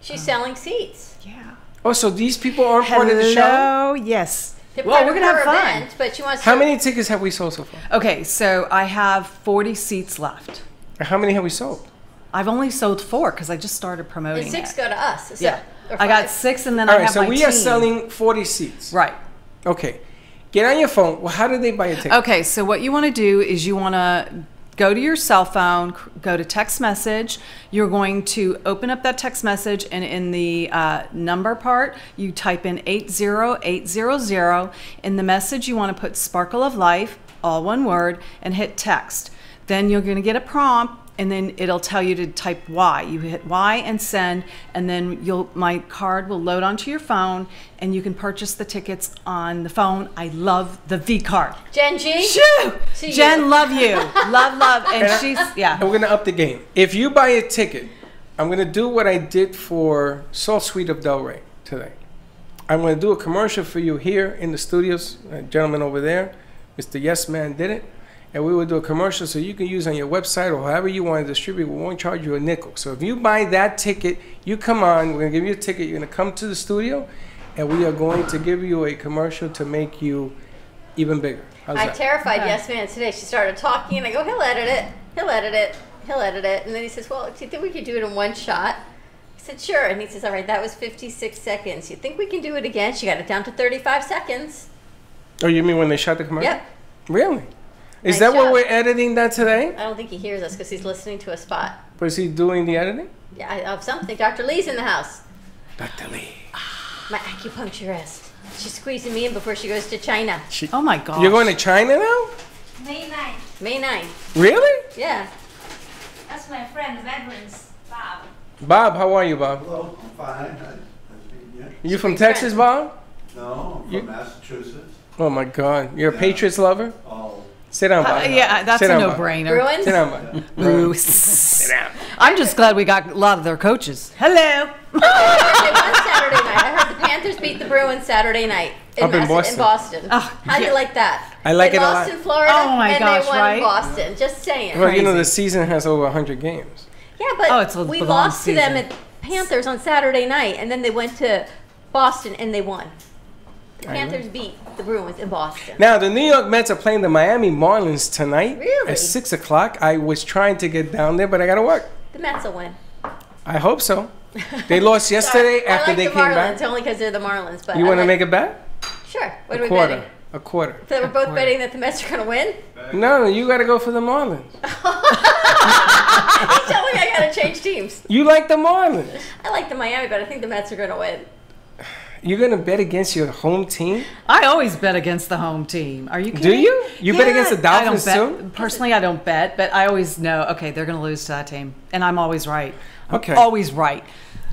She's selling seats. Yeah. Oh, so these people aren't part of the show? Hello, yes. They're Well, part we're of gonna her have fun. event, but she wants How to. many tickets have we sold so far? Okay, so I have 40 seats left. And how many have we sold? I've only sold 4 because I just started promoting And 6 it. go to us. So, Yeah, or I got 5. 6, and then All I right, have so my we team. are selling 40 seats. Right. Okay. Get on your phone. Well, how do they buy a ticket? Okay, so what you want to do is you want to go to your cell phone, go to text message. You're going to open up that text message, and in the number part, you type in 80800. In the message, you want to put Sparkle of Life, all one word, and hit text. Then you're going to get a prompt, and then it'll tell you to type Y. You hit Y and send, and then my card will load onto your phone, and you can purchase the tickets on the phone. I love the V card. Jen G. Shoo! To Jen, you. love you. Love. And she's, yeah. And we're going to up the game. If you buy a ticket, I'm going to do what I did for Soul Suite of Delray today. I'm going to do a commercial for you here in the studios. A gentleman over there, Mr. Yes Man, did it. And we will do a commercial so you can use on your website or however you want to distribute. We won't charge you a nickel. So if you buy that ticket, you come on. We're going to give you a ticket. You're going to come to the studio, and we are going to give you a commercial to make you even bigger. How's I that? terrified Yes Man today. She started talking, and I go, he'll edit it. He'll edit it. He'll edit it. And then he says, well, do you think we could do it in one shot? I said, sure. And he says, all right, that was 56 seconds. You think we can do it again? She got it down to 35 seconds. Oh, you mean when they shot the commercial? Yep. Really? Is Nice that what job. we're editing that today? I don't think he hears us because he's listening to a spot. Or is he doing the editing? Yeah, of something. Dr. Lee's in the house. Dr. Lee. My acupuncturist. She's squeezing me in before she goes to China. Oh my gosh. You're going to China now? May 9th. May 9th. Really? Yeah. That's my friend, veterans, Bob. Bob, how are you, Bob? Hello, I'm fine. Yeah. You from Big Texas, friend. Bob? No, I'm You- from Massachusetts. Oh my God. You're a Yeah. Patriots lover? Oh, Sit down, Bob. Yeah, that's Sit a down, Bob. no-brainer. Bruins? Sit down, Bob. Ooh. Sit down. I'm just glad we got a lot of their coaches. Hello. They won Saturday night. I heard the Panthers beat the Bruins Saturday night Up in Boston. In Boston. Oh, How do yeah. you like that? I like they it a lost lot. in Florida, Oh my and gosh, they won right? in Boston. Just saying. Well, you know, Crazy. the season has over 100 games. Yeah, but Oh, it's a we long lost to them season. at Panthers on Saturday night, and then they went to Boston and they won. The I know. Panthers beat the Bruins in Boston. Now, the New York Mets are playing the Miami Marlins tonight Really? at 6 o'clock. I was trying to get down there, but I got to work. The Mets will win. I hope so. They lost yesterday Sorry, after I like they the came Marlins back. only because they're the Marlins. But You I want to like, make a bet? Sure. What are A we quarter. betting? A quarter. So we're both betting that the Mets are going to win? No, you got to go for the Marlins. You tell me I got to change teams. You like the Marlins. I like the Miami, but I think the Mets are going to win. You're going to bet against your home team? I always bet against the home team. Are you kidding? Do you? You bet against the I don't Dolphins bet. too? Personally, I don't bet, but I always know, okay, they're going to lose to that team. And I'm always right. I'm Okay. always right. I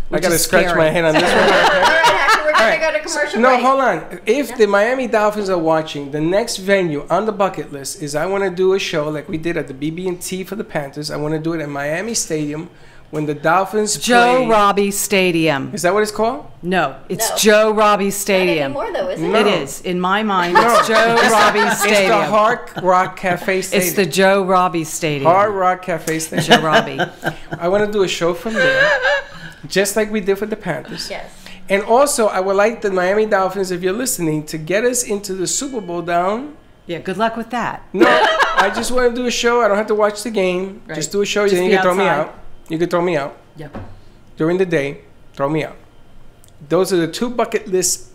which got to is scratch scary. my head on this one. All right, Hacker, we're going All to go right. to commercial No, break. hold on. If the Miami Dolphins are watching, the next venue on the bucket list is I want to do a show like we did at the BB&T for the Panthers. I want to do it at Miami Stadium when the Dolphins Joe play. Robbie Stadium. Is that what it's called? No, it's No. Joe Robbie Not Stadium. anymore, though, is it? No. It is. In my mind, it's Joe Robbie It's the Stadium. Hard Rock Cafe Stadium. It's the Joe Robbie Stadium. Hard Rock Cafe Stadium. Joe Robbie. I want to do a show from there, just like we did for the Panthers. Yes. And also, I would like the Miami Dolphins, if you're listening, to get us into the Super Bowl down. Yeah, good luck with that. No, I just want to do a show. I don't have to watch the game. Right. Just do a show. Just Then you be can throw me outside. out. You can throw me out. Yep. During the day, throw me out. Those are the two bucket lists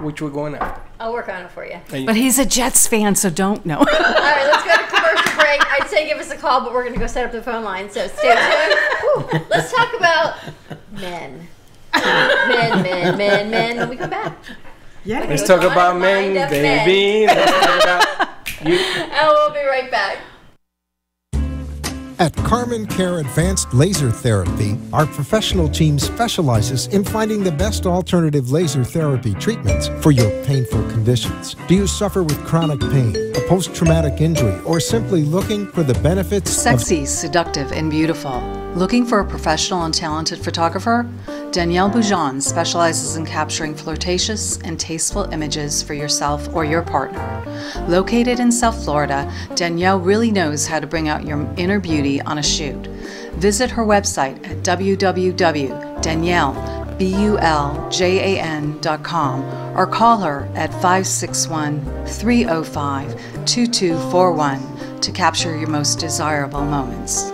which we're going after. I'll work on it for you. And But he's a Jets fan, so don't know. All right, let's go to commercial break. I'd say give us a call, but we're going to go set up the phone line, so stay tuned. Whew. Let's talk about men. Men, when we come back. Yeah. let's It talk was on about the men, mind of baby. Let's talk about you. And we'll be right back. At Carmen Care Advanced Laser Therapy, our professional team specializes in finding the best alternative laser therapy treatments for your painful conditions. Do you suffer with chronic pain, a post-traumatic injury, or simply looking for the benefits of Sexy, seductive, and beautiful. Looking for a professional and talented photographer? Danielle Boujon specializes in capturing flirtatious and tasteful images for yourself or your partner. Located in South Florida, Danielle really knows how to bring out your inner beauty on a shoot. Visit her website at www.daniellebuljan.com or call her at 561-305-2241 to capture your most desirable moments.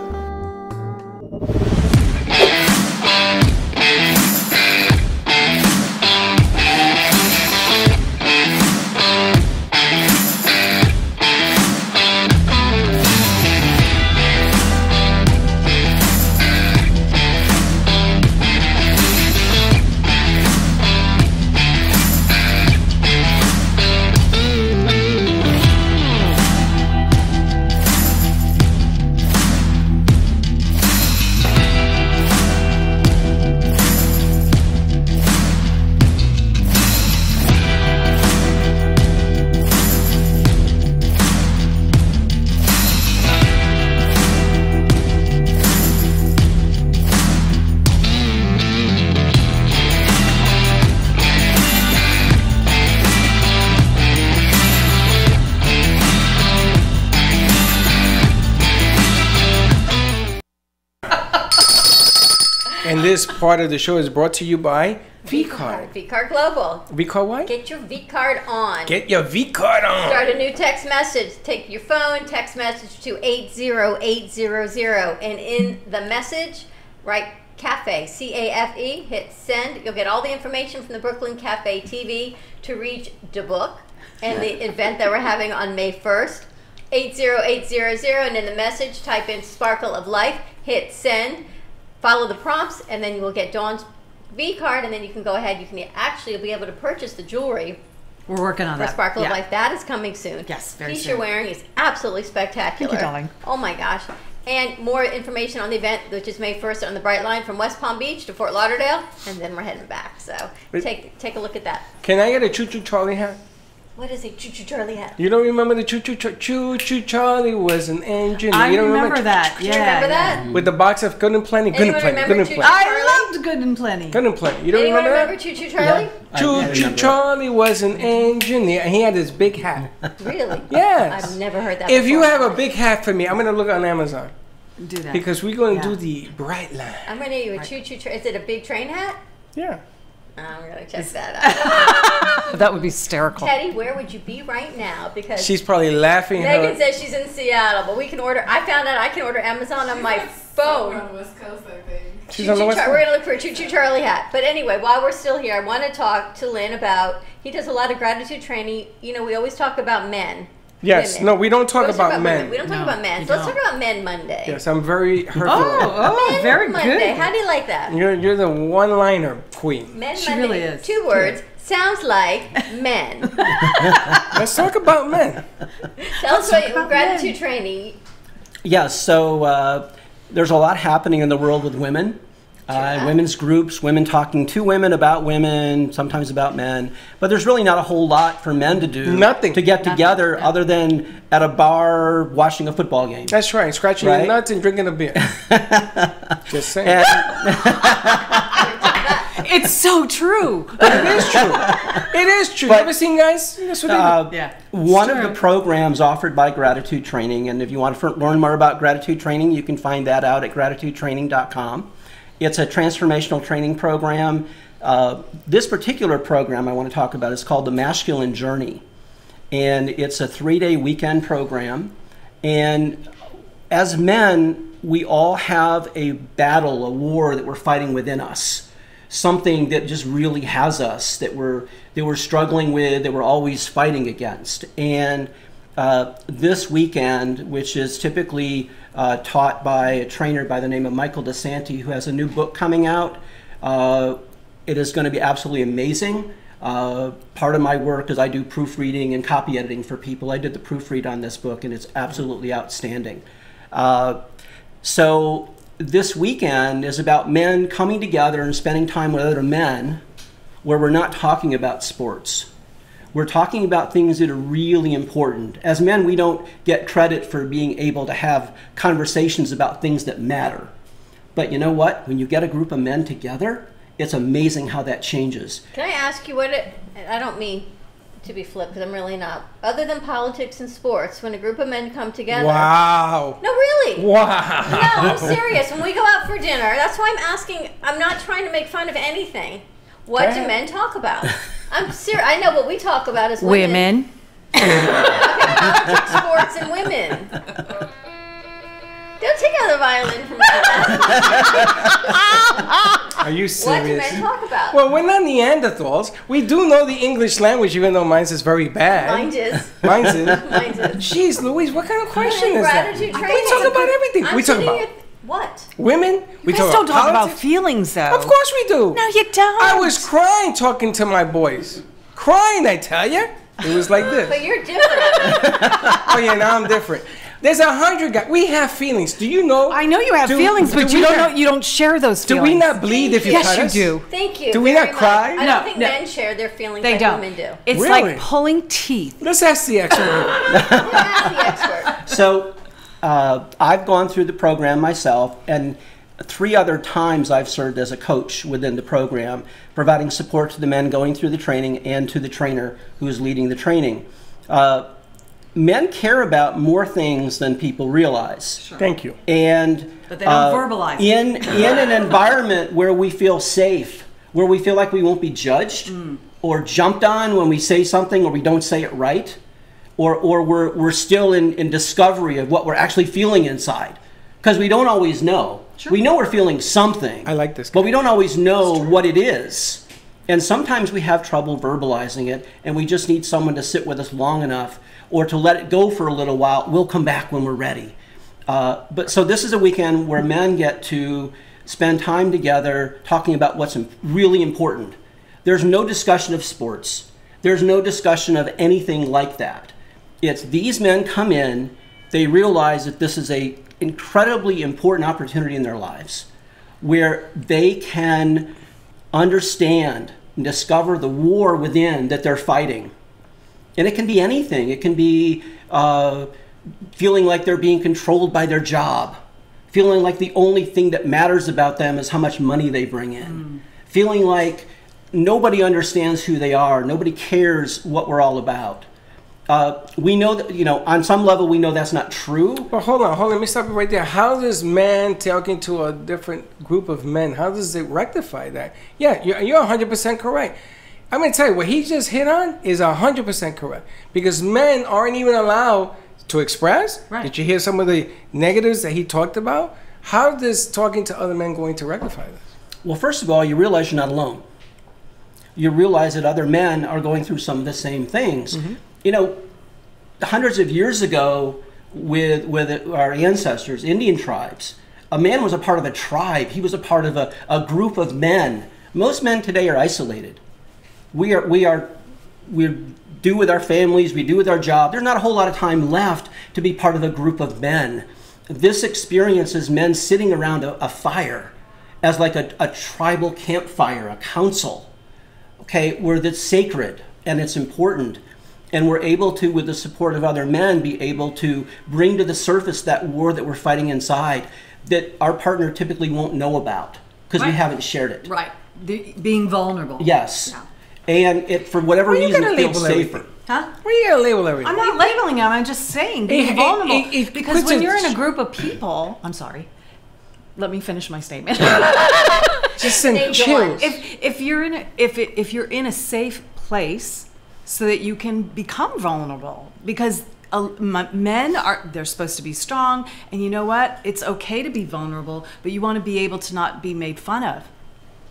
This part of the show is brought to you by V-Card. V-Card Global. V-Card what? Get your V-Card on. Get your V-Card on. Start a new text message. Take your phone, text message to 80800, and in the message, write Cafe, C-A-F-E, hit send. You'll get all the information from the Brooklyn Cafe TV to reach the book and the event that we're having on May 1st. 80800, and in the message, type in Sparkle of Life, hit send, follow the prompts, and then you will get Dawn's V-Card, and then you can go ahead. You'll be able to purchase the jewelry. We're working on for that. Sparkle of Life. That is coming soon. Yes, very piece soon. You're wearing is absolutely spectacular. Thank you, darling. Oh my gosh. And more information on the event, which is May 1st on the Bright Line from West Palm Beach to Fort Lauderdale, and then we're heading back. So take a look at that. Can I get a Choo Choo Charlie hat? What is a Choo Choo Charlie hat? You don't remember the Choo Choo Charlie was an engineer. I You don't remember that. Do you remember that? With the box of Good and Plenty. Good and Anyone Plenty. remember Good and Choo Plenty. Choo I loved Good and Plenty. Good and Plenty. You don't Anyone remember Choo Choo Charlie? I Choo Choo remember. Charlie was an engineer, and he had this big hat. Really? Yes. I've never heard that If you before. have a big hat for me, I'm gonna look on Amazon Do that. because we're gonna do the Bright Line. I'm going to do a Choo Choo Is it a big train hat? Yeah. I'm going to check that out. That would be hysterical. Teddy, where would you be right now? Because She's probably laughing. Megan her. says she's in Seattle, but we can order. I found out I can order Amazon on my phone. On the West Coast, I think. She's on the West We're going to look for a Choo Choo Charlie hat. But anyway, while we're still here, I want to talk to Lynn about. He does a lot of gratitude training. You know, we always talk about men. Yes. Women. No, we don't talk always about men. women. We don't talk No, about men. you So let's don't. talk about Men Monday. Yes, I'm very hurtful. Oh, Men very Monday. good. How do you like that? You're the one-liner queen. Men She Monday. really is. 2 words. Sounds like men. Let's talk about men. Tell us talk about about gratitude training. Yes, so there's a lot happening in the world with women. Women's groups, women talking to women about women, sometimes about men. But there's really not a whole lot for men to do. Nothing. To get together other than at a bar watching a football game. That's right. Scratching Right? your nuts and drinking a beer. Just saying. It's so true. It is true. It is true. But- you ever seen guys? That's what they do. Yeah. One It's of true. the programs offered by Gratitude Training, and if you want to learn more about Gratitude Training, you can find that out at gratitudetraining.com. It's a transformational training program. This particular program I want to talk about is called the Masculine Journey, and it's a 3-day weekend program. And as men, we all have a battle, a war that we're fighting within us. Something that just really has us, that we're struggling with, that we're always fighting against. And this weekend, which is typically taught by a trainer by the name of Michael DeSanti, who has a new book coming out, it is going to be absolutely amazing. Part of my work is I do proofreading and copy editing for people. I did the proofread on this book, and it's absolutely outstanding. So this weekend is about men coming together and spending time with other men, where we're not talking about sports. We're talking about things that are really important. As men, we don't get credit for being able to have conversations about things that matter. But you know what? When you get a group of men together, it's amazing how that changes. Can I ask you I don't mean to be flip because I'm really not. Other than politics and sports, when a group of men come together. Wow. No, really. Wow. No, I'm serious. When we go out for dinner, that's why I'm asking. I'm not trying to make fun of anything. What do men talk about? I'm serious. I know what we talk about is women. Politics, sports, and women. Don't take out the violin from me. Are you What do serious? men talk about? Well, we're not Neanderthals. We do know the English language, even though mine's is very bad. Mine is. Mine's is. Mine's is. Jeez, Louise, what kind of question is that? Gratitude We training. talk about everything. I'm We talk sitting about here- what? women. We You guys don't talk about politics. feelings, though. Of course we do. No, you don't. I was crying talking to my boys. Crying, I tell you. It was like this. But you're different. Oh yeah, now I'm different. There's 100 guys. We have feelings. Do you know? I know you have Do- feelings, do but we you don't have- know. You don't share those Do feelings. we not bleed if you Yes, cut you us? do. Thank you. Do we very not much. cry? I don't No, think no. men share their feelings They like don't. women do. It's Really? like pulling teeth. Let's ask the expert. Ask the expert. So I've gone through the program myself, and 3 other times I've served as a coach within the program, providing support to the men going through the training and to the trainer who is leading the training. men care about more things than people realize. Sure. Thank you. And But they don't verbalize it. in an environment where we feel safe, where we feel like we won't be judged or jumped on when we say something or we don't say it right, or we're still in discovery of what we're actually feeling inside, because we don't always know. Sure. We know we're feeling something. I like this guy. But we don't always know what it is. And sometimes we have trouble verbalizing it, and we just need someone to sit with us long enough or to let it go for a little while. We'll come back when we're ready. But so this is a weekend where men get to spend time together talking about what's really important. There's no discussion of sports. There's no discussion of anything like that. It's these men come in, they realize that this is a incredibly important opportunity in their lives where they can understand and discover the war within that they're fighting. And it can be anything. It can be feeling like they're being controlled by their job, feeling like the only thing that matters about them is how much money they bring in, feeling like nobody understands who they are, nobody cares what we're all about. We know that, on some level, we know that's not true. But hold on, let me stop you right there. How does man talking to a different group of men, how does it rectify that? Yeah, you're 100% correct. I'm going to tell you, what he just hit on is 100% correct. Because men aren't even allowed to express. Right. Did you hear some of the negatives that he talked about? How is talking to other men going to rectify this? Well, first of all, you realize you're not alone. You realize that other men are going through some of the same things. Hundreds of years ago with our ancestors, Indian tribes, a man was a part of a tribe. He was a part of a group of men. Most men today are isolated. We do with our families, we do with our job. There's not a whole lot of time left to be part of a group of men. This experience is men sitting around a fire as like a tribal campfire, a council, okay, where that's sacred and it's important. And we're able to, with the support of other men, be able to bring to the surface that war that we're fighting inside that our partner typically won't know about because we haven't shared it. Right. Being vulnerable. Yes. Yeah. And for whatever reason, it feels safer. Huh? Where you gotta label everything? I'm not labeling them. I'm just saying being vulnerable. Because when you're in a group of people, I'm sorry. Let me finish my statement. Just send chills. If you're in a safe place, so that you can become vulnerable, because men they're supposed to be strong, and you know what? It's okay to be vulnerable, but you want to be able to not be made fun of,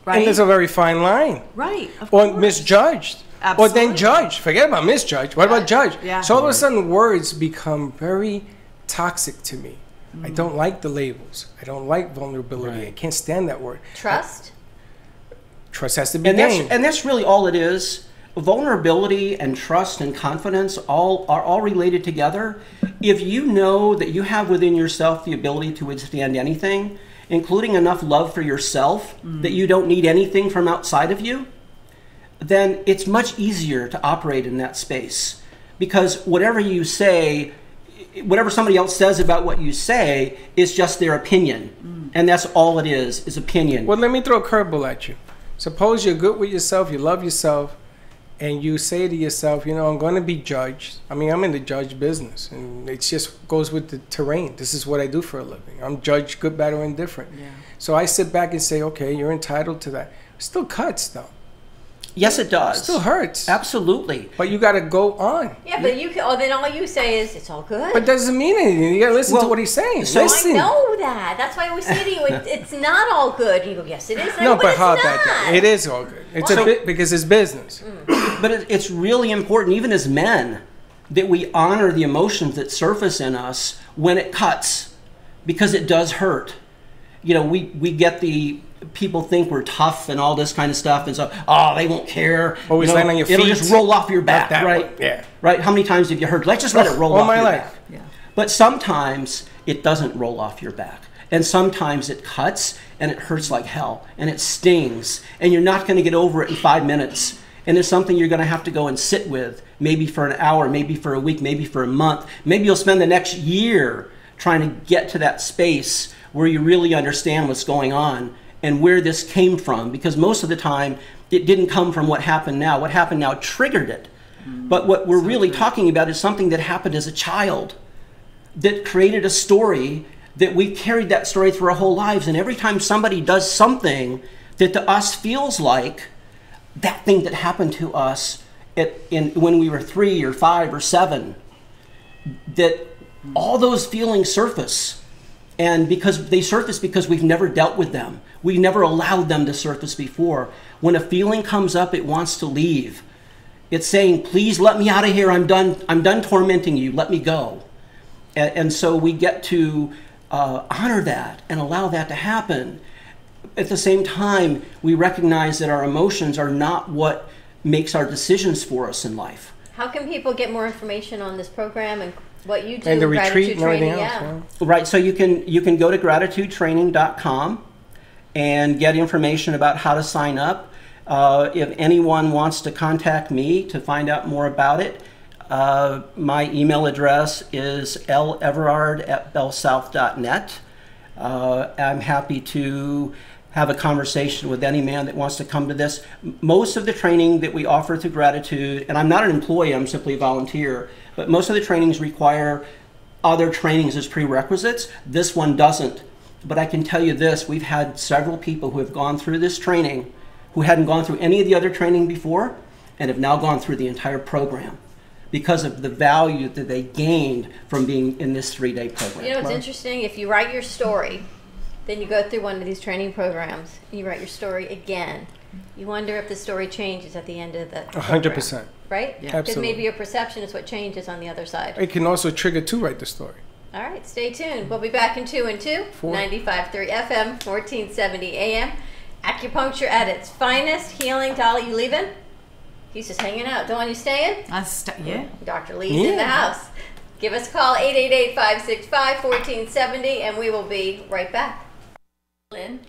right? And there's a very fine line. Right. Or misjudged. Absolutely. Or then judged. Forget about misjudged. What about judge? Yeah. So all of a sudden words become very toxic to me. I don't like the labels. I don't like vulnerability. I can't stand that word. Trust? Trust has to be gained. And that's really all it is. Vulnerability and trust and confidence are all related together. If you know that you have within yourself the ability to withstand anything, including enough love for yourself that you don't need anything from outside of you, then it's much easier to operate in that space. Because whatever you say, whatever somebody else says about what you say is just their opinion. And that's all it is opinion. Well, let me throw a curveball at you. Suppose you're good with yourself, you love yourself, and you say to yourself, I'm going to be judged. I mean, I'm in the judge business, and it just goes with the terrain. This is what I do for a living. I'm judged good, bad, or indifferent. Yeah. So I sit back and say, okay, you're entitled to that. It still cuts, though. Yes, it does. It still hurts. Absolutely. But you got to go on. Yeah, but then all you say is, it's all good. But it doesn't mean anything. You got to listen to what he's saying. So I know that. That's why I always say to you, it's not all good. And you go, yes, it is. No, but how about that? It is all good. It's because it's business. But it's really important, even as men, that we honor the emotions that surface in us when it cuts, because it does hurt. We get the people think we're tough and all this kind of stuff, and so they won't care. Always land on your feet. It'll just roll off your back, right? One. Yeah. Right. How many times have you heard? Let's just let it roll off your back. Yeah. But sometimes it doesn't roll off your back, and sometimes it cuts and it hurts like hell and it stings, and you're not going to get over it in 5 minutes. And it's something you're going to have to go and sit with, maybe for an hour, maybe for a week, maybe for a month. Maybe you'll spend the next year trying to get to that space where you really understand what's going on and where this came from, because most of the time it didn't come from what happened now. What happened now triggered it. But what we're really talking about is something that happened as a child that created a story that we carried that story through our whole lives. And every time somebody does something that to us feels like that thing that happened to us when we were 3 or 5 or 7, that all those feelings surface. And because they surface because we've never dealt with them. We've never allowed them to surface before. When a feeling comes up, it wants to leave. It's saying, please let me out of here. I'm done tormenting you. Let me go. And so we get to honor that and allow that to happen. At the same time, we recognize that our emotions are not what makes our decisions for us in life. How can people get more information on this program and what you do? And the retreat Gratitude and everything training, else. yeah. Yeah. Right, so you can go to gratitudetraining.com and get information about how to sign up. If anyone wants to contact me to find out more about it, my email address is leverard@bellsouth.net. I'm happy to have a conversation with any man that wants to come to this. Most of the training that we offer through Gratitude, and I'm not an employee, I'm simply a volunteer, but most of the trainings require other trainings as prerequisites. This one doesn't. But I can tell you this, we've had several people who have gone through this training who hadn't gone through any of the other training before and have now gone through the entire program because of the value that they gained from being in this 3-day program. You know, it's interesting. If you write your story, then you go through one of these training programs, and you write your story again. You wonder if the story changes at the end of the 100%. Right? Yeah. Because Absolutely. maybe your perception is what changes on the other side. It can also trigger to write the story. All right, stay tuned. We'll be back in 2 and 2, 95.3 FM, 1470 AM. Acupuncture at its finest. Healing. Dolly, you leaving? He's just hanging out. Dawn, you staying? Yeah. Dr. Lee's in the house. Give us a call, 888-565-1470, and we will be right back. Lynn?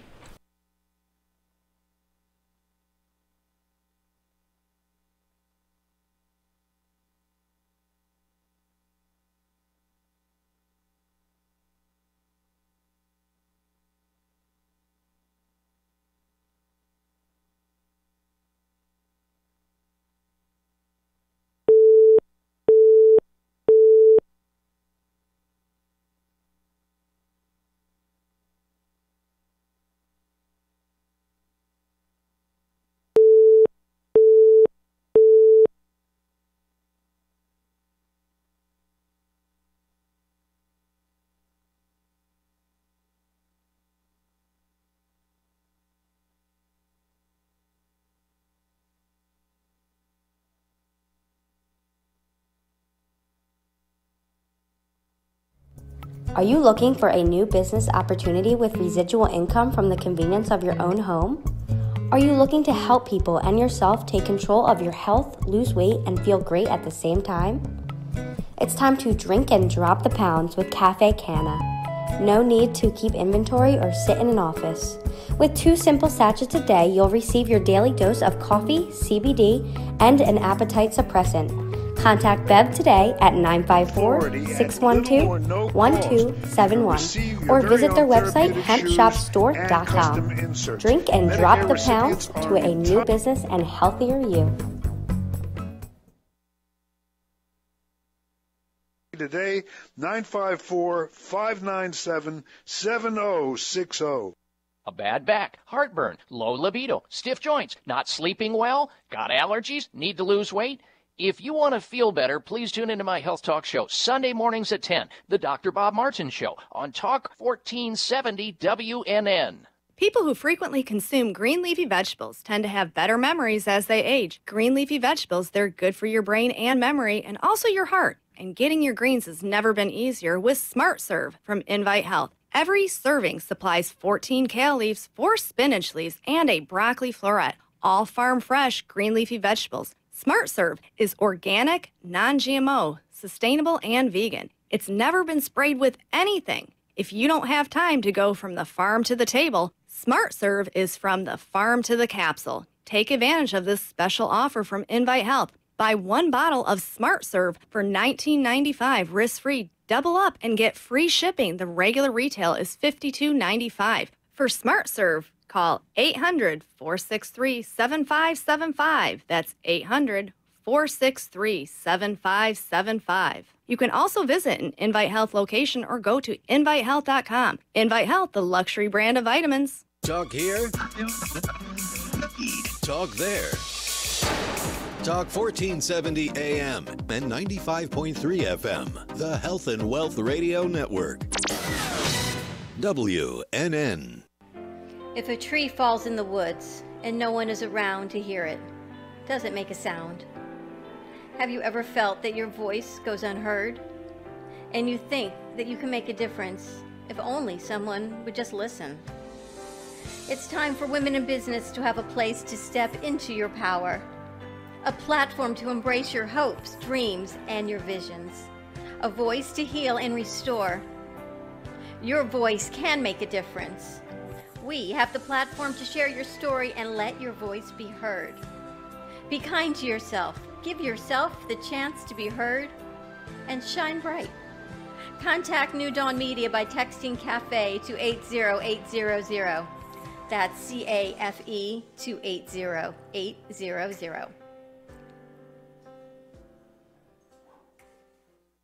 Are you looking for a new business opportunity with residual income from the convenience of your own home? Are you looking to help people and yourself take control of your health, lose weight, and feel great at the same time? It's time to drink and drop the pounds with Cafe Canna. No need to keep inventory or sit in an office. With 2 simple sachets a day, you'll receive your daily dose of coffee, CBD, and an appetite suppressant. Contact Bev today at 954-612-1271 or visit their website hempshopstore.com. Drink and drop the pounds to a new business and healthier you. Today, 954-597-7060. A bad back, heartburn, low libido, stiff joints, not sleeping well, got allergies, need to lose weight? If you want to feel better, please tune into my Health Talk show, Sunday mornings at 10, the Dr. Bob Martin Show, on Talk 1470 WNN. People who frequently consume green leafy vegetables tend to have better memories as they age. Green leafy vegetables, they're good for your brain and memory, and also your heart. And getting your greens has never been easier with Smart Serve from Invite Health. Every serving supplies 14 kale leaves, 4 spinach leaves, and a broccoli floret, all farm fresh green leafy vegetables. Smart Serve is organic, non-GMO, sustainable, and vegan. It's never been sprayed with anything. If you don't have time to go from the farm to the table, Smart Serve is from the farm to the capsule. Take advantage of this special offer from Invite Health. Buy 1 bottle of Smart Serve for $19.95 risk-free. Double up and get free shipping. The regular retail is $52.95. For Smart Serve, call 800-463-7575. That's 888-463-7575. You can also visit an Invite Health location or go to invitehealth.com. Invite Health, the luxury brand of vitamins. Talk here. Talk there. Talk 1470 AM and 95.3 FM. The Health and Wealth Radio Network. WNN. If a tree falls in the woods and no one is around to hear it, does it make a sound? Have you ever felt that your voice goes unheard? And you think that you can make a difference if only someone would just listen? It's time for women in business to have a place to step into your power, a platform to embrace your hopes, dreams, and your visions, a voice to heal and restore. Your voice can make a difference. We have the platform to share your story and let your voice be heard. Be kind to yourself. Give yourself the chance to be heard and shine bright. Contact New Dawn Media by texting CAFE to 80800. That's CAFE to 80800.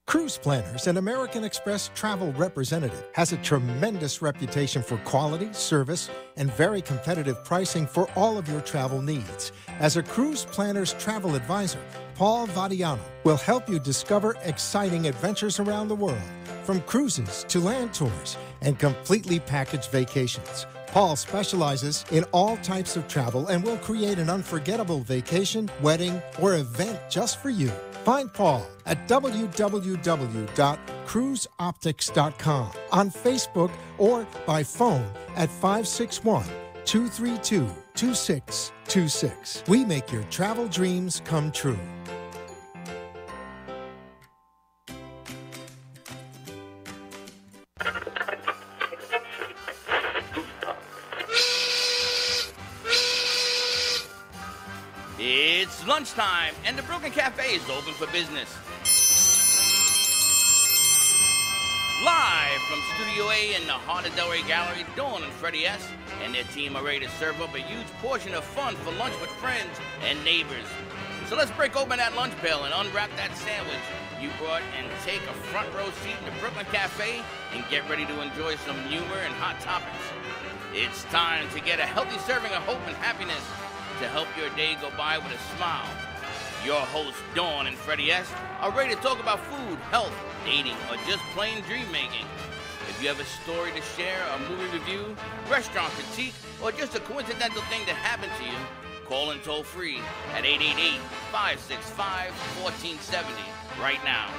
Cruise Planners, an American Express travel representative, has a tremendous reputation for quality, service, and very competitive pricing for all of your travel needs. As a Cruise Planners travel advisor, Paul Vadiano will help you discover exciting adventures around the world, from cruises to land tours and completely packaged vacations. Paul specializes in all types of travel and will create an unforgettable vacation, wedding, or event just for you. Find Paul at www.cruiseoptics.com, on Facebook, or by phone at 561-232-2626. We make your travel dreams come true. It's lunchtime, and the Brooklyn Cafe is open for business. Live from Studio A in the heart of Delray Gallery, Dawn and Freddie S. and their team are ready to serve up a huge portion of fun for lunch with friends and neighbors. So let's break open that lunch pail and unwrap that sandwich you brought and take a front row seat in the Brooklyn Cafe and get ready to enjoy some humor and hot topics. It's time to get a healthy serving of hope and happiness to help your day go by with a smile. Your hosts, Dawn and Freddie S., are ready to talk about food, health, dating, or just plain dream making. If you have a story to share, a movie review, restaurant critique, or just a coincidental thing that happened to you, call in toll free at 888-565-1470 right now.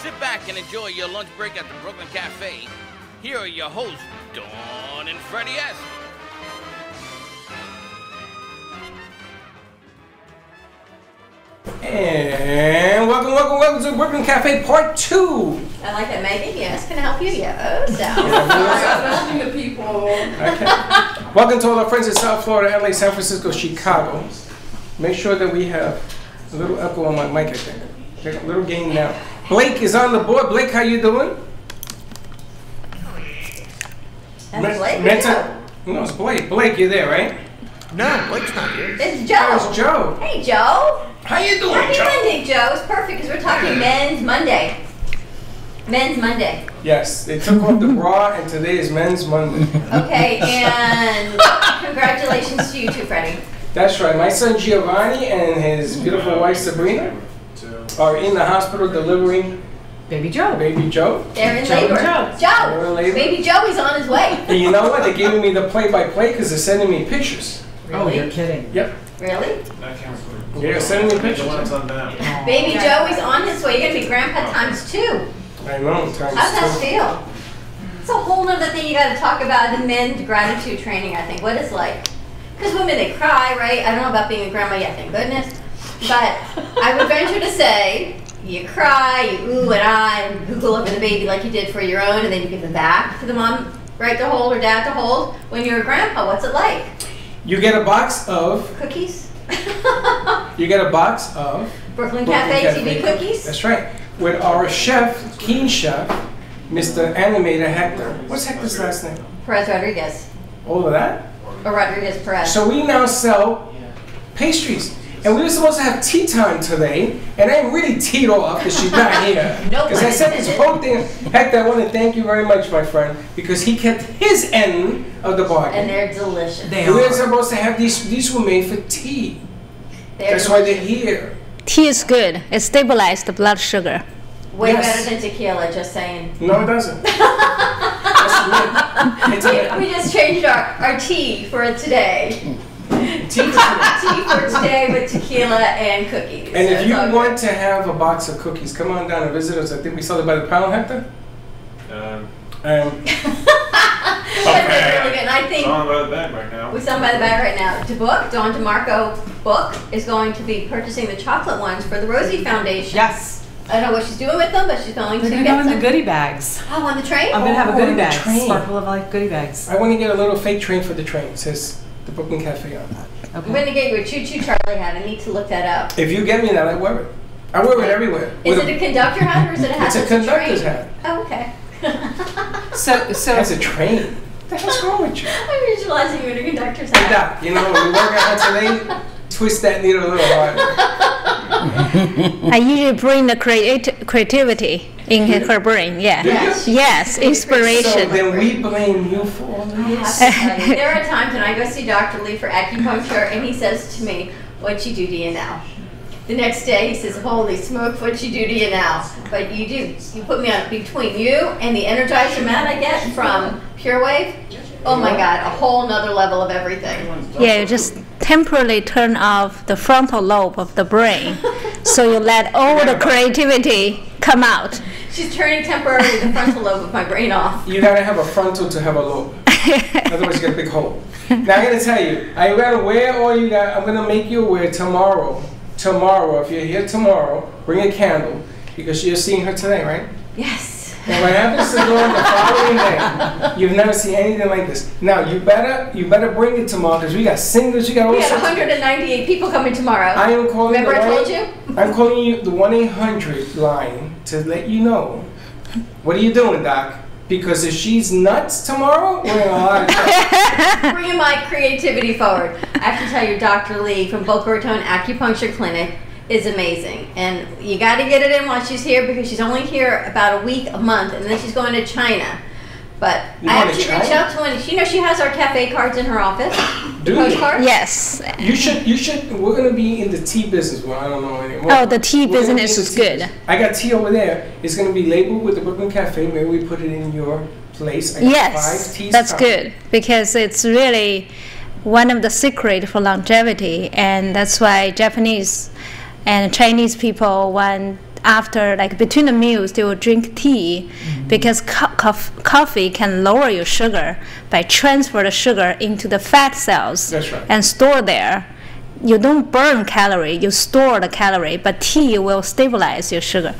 Sit back and enjoy your lunch break at the Brooklyn Cafe. Here are your hosts, Dawn and Freddie S. And welcome to Brooklyn Cafe Part 2. I like that, Megan. Yes, can I help you? Yeah. Welcome to people. Okay. Welcome to all our friends in South Florida, LA, San Francisco, Chicago. Make sure that we have a little echo on my mic, I think. Okay, a little gain now. Blake is on the board. Blake, how you doing? That's Blake? No, it's Blake. Blake, you're there, right? No, Blake's not here. It's Joe. Oh, it's Joe. Hey, Joe. How you doing, Happy Joe? Monday, Joe. It's perfect because we're talking Men's Monday. Men's Monday. Yes, they took off the bra and today is Men's Monday. Okay, and congratulations to you too, Freddie. That's right. My son Giovanni and his beautiful wife Sabrina are in the hospital delivering Baby Joe. Baby Joe. They're in labor. They're in labor. Baby Joey's on his way. And you know what? They're giving me the play-by-play because they're sending me pictures. Oh, you're kidding. Yep. Really? Yeah, sending me pictures. Baby Joey's on his way. You're going to be grandpa times 2. I know. How's that feel? It's a whole other thing you got to talk about in men's gratitude training, I think. What it's like. Because women, they cry, right? I don't know about being a grandma yet, thank goodness. But I would venture to say, you cry, you ooh and ah, and Google over the baby like you did for your own, and then you give them back to the mom, right, to hold, or dad to hold. When you're a grandpa, what's it like? You get a box of cookies. You get a box of Brooklyn Cafe TV cookies. That's right. With our chef, keen chef, Mr. Animator Hector. What's Hector's last name? Perez Rodriguez. All of that? Or Rodriguez Perez. So we now sell pastries. And we were supposed to have tea time today, and I'm really teed off that she's not here. Because I said this whole thing. Heck, I want to thank you very much, my friend, because he kept his end of the bargain. And they're delicious. We were supposed to have these were made for tea. That's why they're here. Tea is good. It stabilizes the blood sugar. Way better than tequila, just saying. No, it doesn't. We just changed our tea for today. Tea for today with tequila and cookies. And if you want to have a box of cookies, come on down and visit us. I think we sell it by the pound, Hector. Really good. And I think Selling by the bag right now. we sell them by the bag right now. Dawn DeMarco book is going to be purchasing the chocolate ones for the Rosie Foundation. Yes. I don't know what she's doing with them, but she's going to They're get going to go some. in the goodie bags. Oh, on the train? I'm going to have a goodie on the bag. train. Sparkle of Life goodie bags. I want to get a little fake train for the train. It says the Brooklyn Cafe on that. I'm going to get you a choo-choo Charlie hat. I need to look that up. If you get me that, I wear it. I wear it everywhere. Is it a conductor hat or is it a hat It's a that's conductor's train? hat. Oh, okay. So That's a train. What the hell's wrong with you? I'm visualizing you in a conductor's Hey, hat. Doc, you know, when we work out today, twist that needle a little harder. I usually bring the creativity in her brain. Yeah. Yes. Yes, So inspiration. then we blame you for all this. There are times when I go see Dr. Lee for acupuncture and he says to me, "What'd she do to you now?" The next day he says, "Holy smoke, what'd she do to you now?" But you do. You put me on between you and the Energizer mat I get from Pure Wave. Oh my God, a whole nother level of everything. Yeah, you just temporarily turn off the frontal lobe of the brain, so you let all the creativity come out. She's turning temporarily the frontal lobe of my brain off. You gotta have a frontal to have a lobe. Otherwise you get a big hole. Now I'm gonna tell you, I gotta wear all you got. I'm gonna make you wear tomorrow. Tomorrow, if you're here tomorrow, bring a candle because you're seeing her today, right? Yes. And what happens to Dawn the following day? You've never seen anything like this. Now you better bring it tomorrow because we got singers, we got all We have sorts. 198 people coming tomorrow. I am calling. Remember I told you? I'm calling you the 1-800 line to let you know. What are you doing, Doc? Because if she's nuts tomorrow, we're in a lot of trouble. Bringing my creativity forward. I have to tell you, Dr. Lee from Boca Raton Acupuncture Clinic is amazing. And you got to get it in while she's here because she's only here about a week, a month, and then she's going to China. But You I going to actually reached China? out to one. You know, she has our cafe cards in her office. Do you? Postcards. Yes. You should. We're gonna be in the tea business. Well, I don't know anymore. Oh, the tea We're gonna be business in is the tea good. business. I got tea over there. It's gonna be labeled with the Brooklyn Cafe. Maybe we put it in your place. I got 5 Yes, teas that's coming. good because it's really one of the secret for longevity, and that's why Japanese and Chinese people, when after like between the meals, they will drink tea because coffee can lower your sugar by transfer the sugar into the fat cells That's right. and store there. You don't burn calorie, you store the calorie, but tea will stabilize your sugar.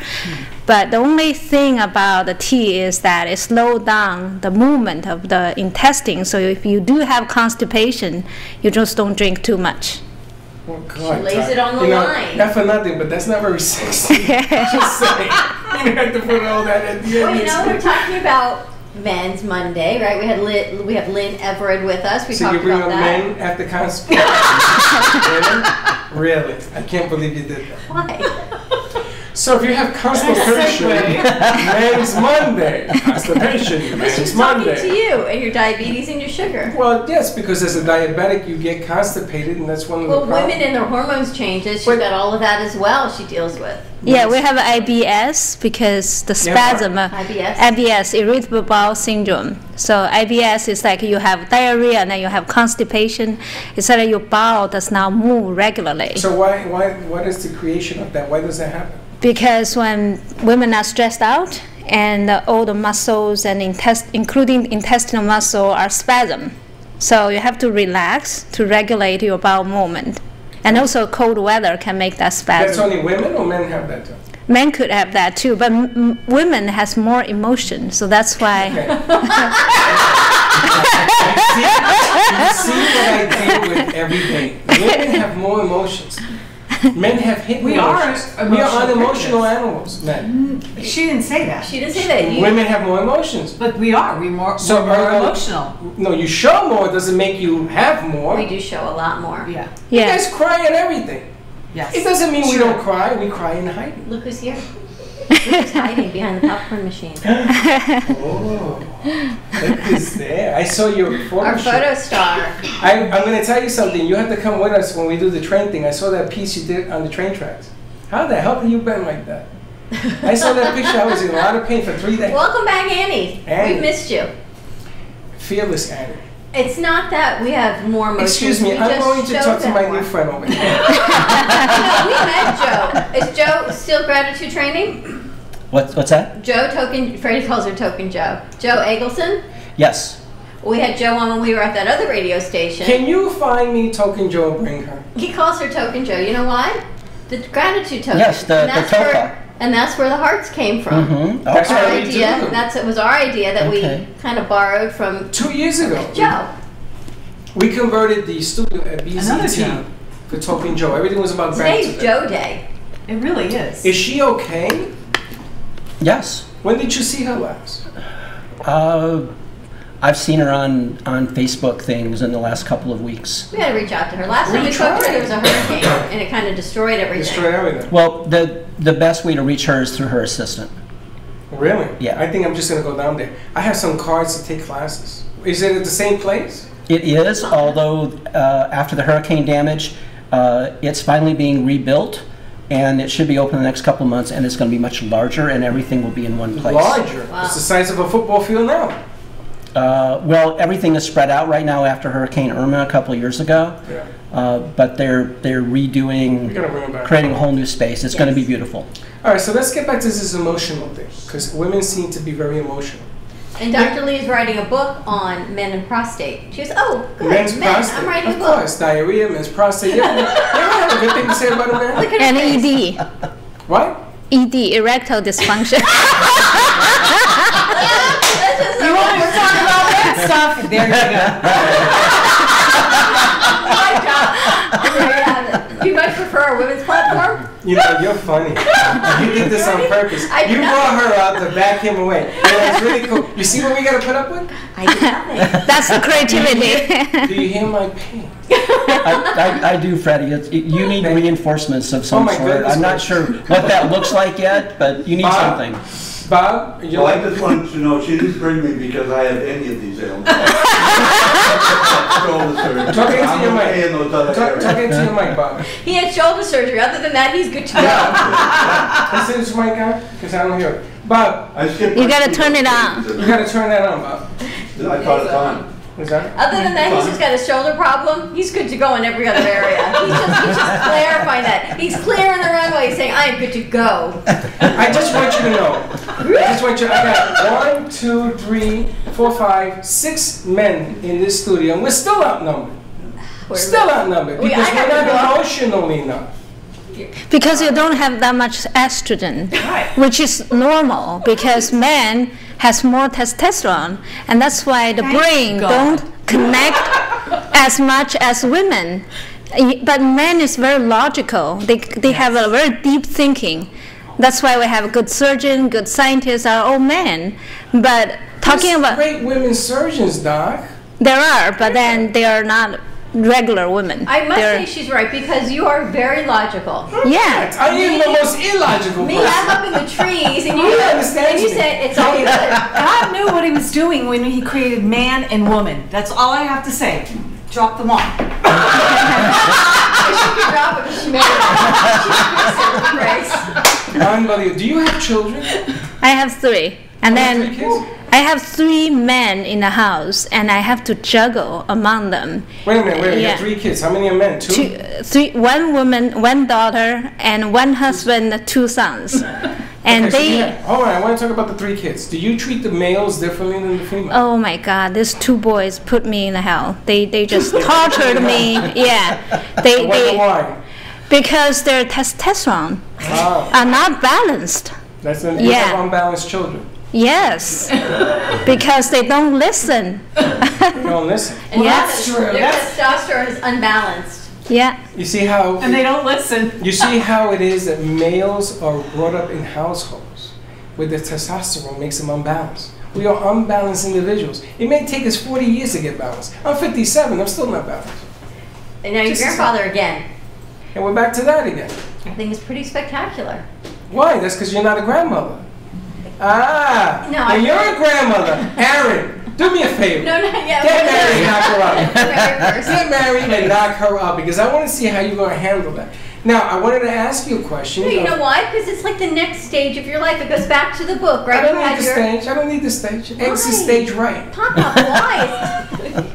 But the only thing about the tea is that it slows down the movement of the intestine. So if you do have constipation, you just don't drink too much. Oh, God, lays Doc. it on the You know, line. Not for nothing, but that's not very sexy. Just saying. You have to put all that at the Well, end. you know, we're talking about Men's Monday, right? We have Lynn Everett with us. We So talked you bring about up that. men after constipation? Really? I can't believe you did that. Why? So if you have constipation, Men's Monday. Constipation, But Men's she's talking Monday. to you and your diabetes and your sugar. Well, yes, because as a diabetic, you get constipated, and that's one of Well, the problems. women and their hormones changes. She's got all of that as well. She deals with. Yeah, we have IBS because the Yeah, what? spasm, IBS? IBS, irritable bowel syndrome. So IBS is like you have diarrhea and then you have constipation. It's like your bowel does not move regularly. So what is the creation of that? Why does that happen? Because when women are stressed out and all the muscles and including intestinal muscle are spasm. So you have to relax to regulate your bowel movement. And also cold weather can make that spasm. That's only women, or men have that too? Men could have that too, but women has more emotion, so that's why. You see what I deal with every day. Women have more emotions. Men have hidden We are emotions. We are emotional unemotional creatures. animals, men. She didn't say that. She didn't say that. You, Women have more emotions. But we are. We're more emotional. No, you show more doesn't make you have more. we do show a lot more. Yeah. You Yeah. guys cry and everything. Yes. It doesn't mean we don't cry. We cry in hiding. Look who's here. Look who's hiding behind the popcorn machine. Oh, look who's there. I saw your photo Our shoot. photo star. I'm going to tell you something. You have to come with us when we do the train thing. I saw that piece you did on the train tracks. How the hell have you been like that? I saw that picture. I was in a lot of pain for 3 days. Welcome back, Annie. Annie. We've missed you. Fearless Annie. It's not that we have more emotions. Excuse me, we I'm just going to show talk to them my more. new friend over here. No, we met Joe. Is Joe still gratitude training? What's that? Joe Token, Freddie calls her Token Joe. Joe Eggleston? Yes. We had Joe on when we were at that other radio station. Can you find me Token Joe and bring her? He calls her Token Joe. You know why? The gratitude token. Yes, the And that's toka. where- And that's where the hearts came from. Mhm. That's Our how we do idea. them. It was our idea that Okay. we kind of borrowed from 2 years ago. Joe. We converted the studio at Another BCT Joe. for Token Joe. Everything was about Today's gratitude. Joe Day. It really is. Is she okay? Yes. When did you see her last? I've seen her on Facebook things in the last couple of weeks. We had to reach out to her. Last time we spoke to her, there was a hurricane, and it kind of destroyed everything. Destroyed everything. Well, the best way to reach her is through her assistant. Really? Yeah. I think I'm just going to go down there. I have some cards to take classes. Is it at the same place? It is, although after the hurricane damage, it's finally being rebuilt, and it should be open in the next couple of months, and it's going to be much larger, and everything will be in one place. Larger. Wow. It's the size of a football field now. Well, everything is spread out right now after Hurricane Irma a couple of years ago, Yeah. but they're We redoing, gotta bring it back. creating a whole new space. It's going to be beautiful. All right, so let's get back to this emotional thing, because women seem to be very emotional. And Dr. Lee is writing a book on men and prostate. She goes, oh, good, Men's men, prostate, I'm writing of a book. course, diarrhea, men's prostate. You ever have a good thing to say about a man? Look at her And face. ED. What? ED, erectile dysfunction. You want to talk about that stuff? There you My God. There you have it. Do you much prefer a women's platform? You know, you're funny. You did this on purpose. I did You not. brought her out to back him away. And it's really cool. You see what we got to put up with? I did nothing. That's the creativity. Do you hear my pain? I do, Freddie. You need reinforcements of some Oh my sort. goodness I'm not gracious. sure what that looks like yet, but you need Bob. something. Bob, you Well, I like just wanted to know, she didn't bring me because I have any of these ailments. Shoulder surgery. Talk into I'm your mic. okay in those other Talk areas. into your mic, Bob. He had shoulder surgery. Other than that, he's good to go. Listen to my mic, because I don't hear it. Bob, I skipped You my gotta feet. turn it on. you got to turn that on, Bob. I thought it's on. Is that? Other than that, he's just got a shoulder problem. He's good to go in every other area. He's just clarifying that. He's clear on the runway. He's saying, I am good to go. I just want you to know. I just want you. I got 1, 2, 3, 4, 5, 6 men in this studio, and we're still outnumbered. Still outnumbered I because have we're to not go. emotional enough. Because you don't have that much estrogen, which is normal because men has more testosterone, and that's why the brain don't connect as much as women. But men is very logical. They have a very deep thinking. That's why we have good surgeon, good scientists are all men. But talking There's about great women surgeons, Doc. there are, but then they are not regular women. I must They're- say she's right because you are very logical. Yeah. I am the most illogical Me, person. I'm up in the trees, and He you understands and you me. said it's all good. God knew what he was doing when he created man and woman. That's all I have to say. Drop them off. She could drop it, but she made it. Grace. Unbelievable. Do you have children? I have 3. And You have then 3 kids? I have 3 men in the house, and I have to juggle among them. Wait a minute. You Yeah. have 3 kids. How many are men? 2? 1 woman, 1 daughter, and 1 husband, 2 sons. And Okay, so they, you have- hold on. I want to talk about the 3 kids. Do you treat the males differently than the females? oh my God, these 2 boys put me in hell. They just tortured me. Yeah, Why? because their testosterone Wow. are not balanced. That's an Yeah. unbalanced children. Yes, because they don't listen. You don't listen. And Yeah. that's true. Their testosterone is unbalanced. Yeah. You see how And they don't listen. you see how it is that males are brought up in households where the testosterone makes them unbalanced. We are unbalanced individuals. It may take us 40 years to get balanced. I'm 57. I'm still not balanced. And now your Just- grandfather again. And we're back to that again. I think it's pretty spectacular. Why? That's because you're not a grandmother. Ah, No, when you're a grandmother, Aaron, do me a favor. No, not yet. Get married and knock her up. Married first. Get married and knock her up, because I want to see how you're going to handle that. Now, I wanted to ask you a question. No, you know why? Because it's like the next stage of your life. It goes back to the book, right? I don't You need had the your- stage. I don't need the stage. Exit stage right. Papa, why?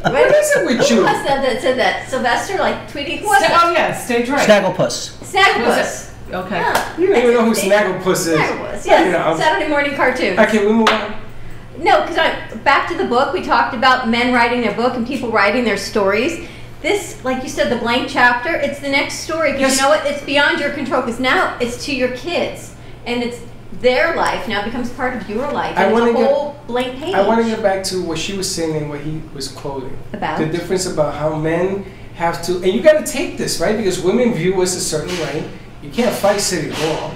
What is it with you? Who was that said that? Sylvester, like tweeting? Who was that? Oh yeah, stage right. Snagglepuss. Snagglepuss. Okay. Yeah. You don't even know who Snagglepuss is. Snagglepuss, yes. You know, Saturday morning cartoon. Okay, we move on. No, because back to the book, we talked about men writing their book and people writing their stories. This, like you said, the blank chapter, it's the next story. Because Yes. you know what? It's beyond your control. Because now it's to your kids. And it's their life now becomes part of your life. And it's a whole blank page. I want to get back to what she was saying and what he was quoting. About? The difference about how men have to, and you got to take this, right? Because women view us a certain way. You can't fight city hall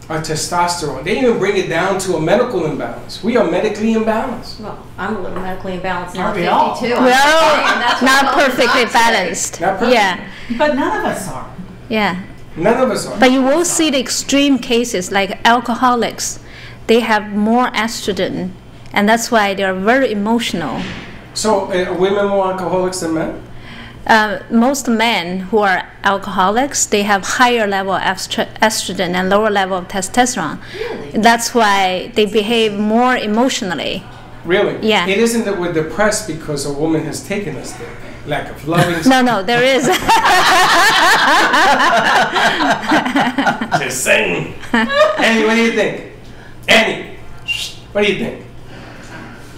or testosterone. They even bring it down to a medical imbalance. We are medically imbalanced. Well, I'm a little medically imbalanced now. Aren't I'm we all? 52. Well, not perfectly balanced. Not perfect. Yeah, But none of us are. yeah. None of us are. But you will see the extreme cases like alcoholics. They have more estrogen, and that's why they are very emotional. So, are women more alcoholics than men? Most men who are alcoholics, they have higher level of estrogen and lower level of testosterone. Really? That's why they behave more emotionally. Really? Yeah. It isn't that we're depressed because a woman has taken us there. Lack of loving. No, there is. Just saying. Annie, what do you think? Annie, what do you think?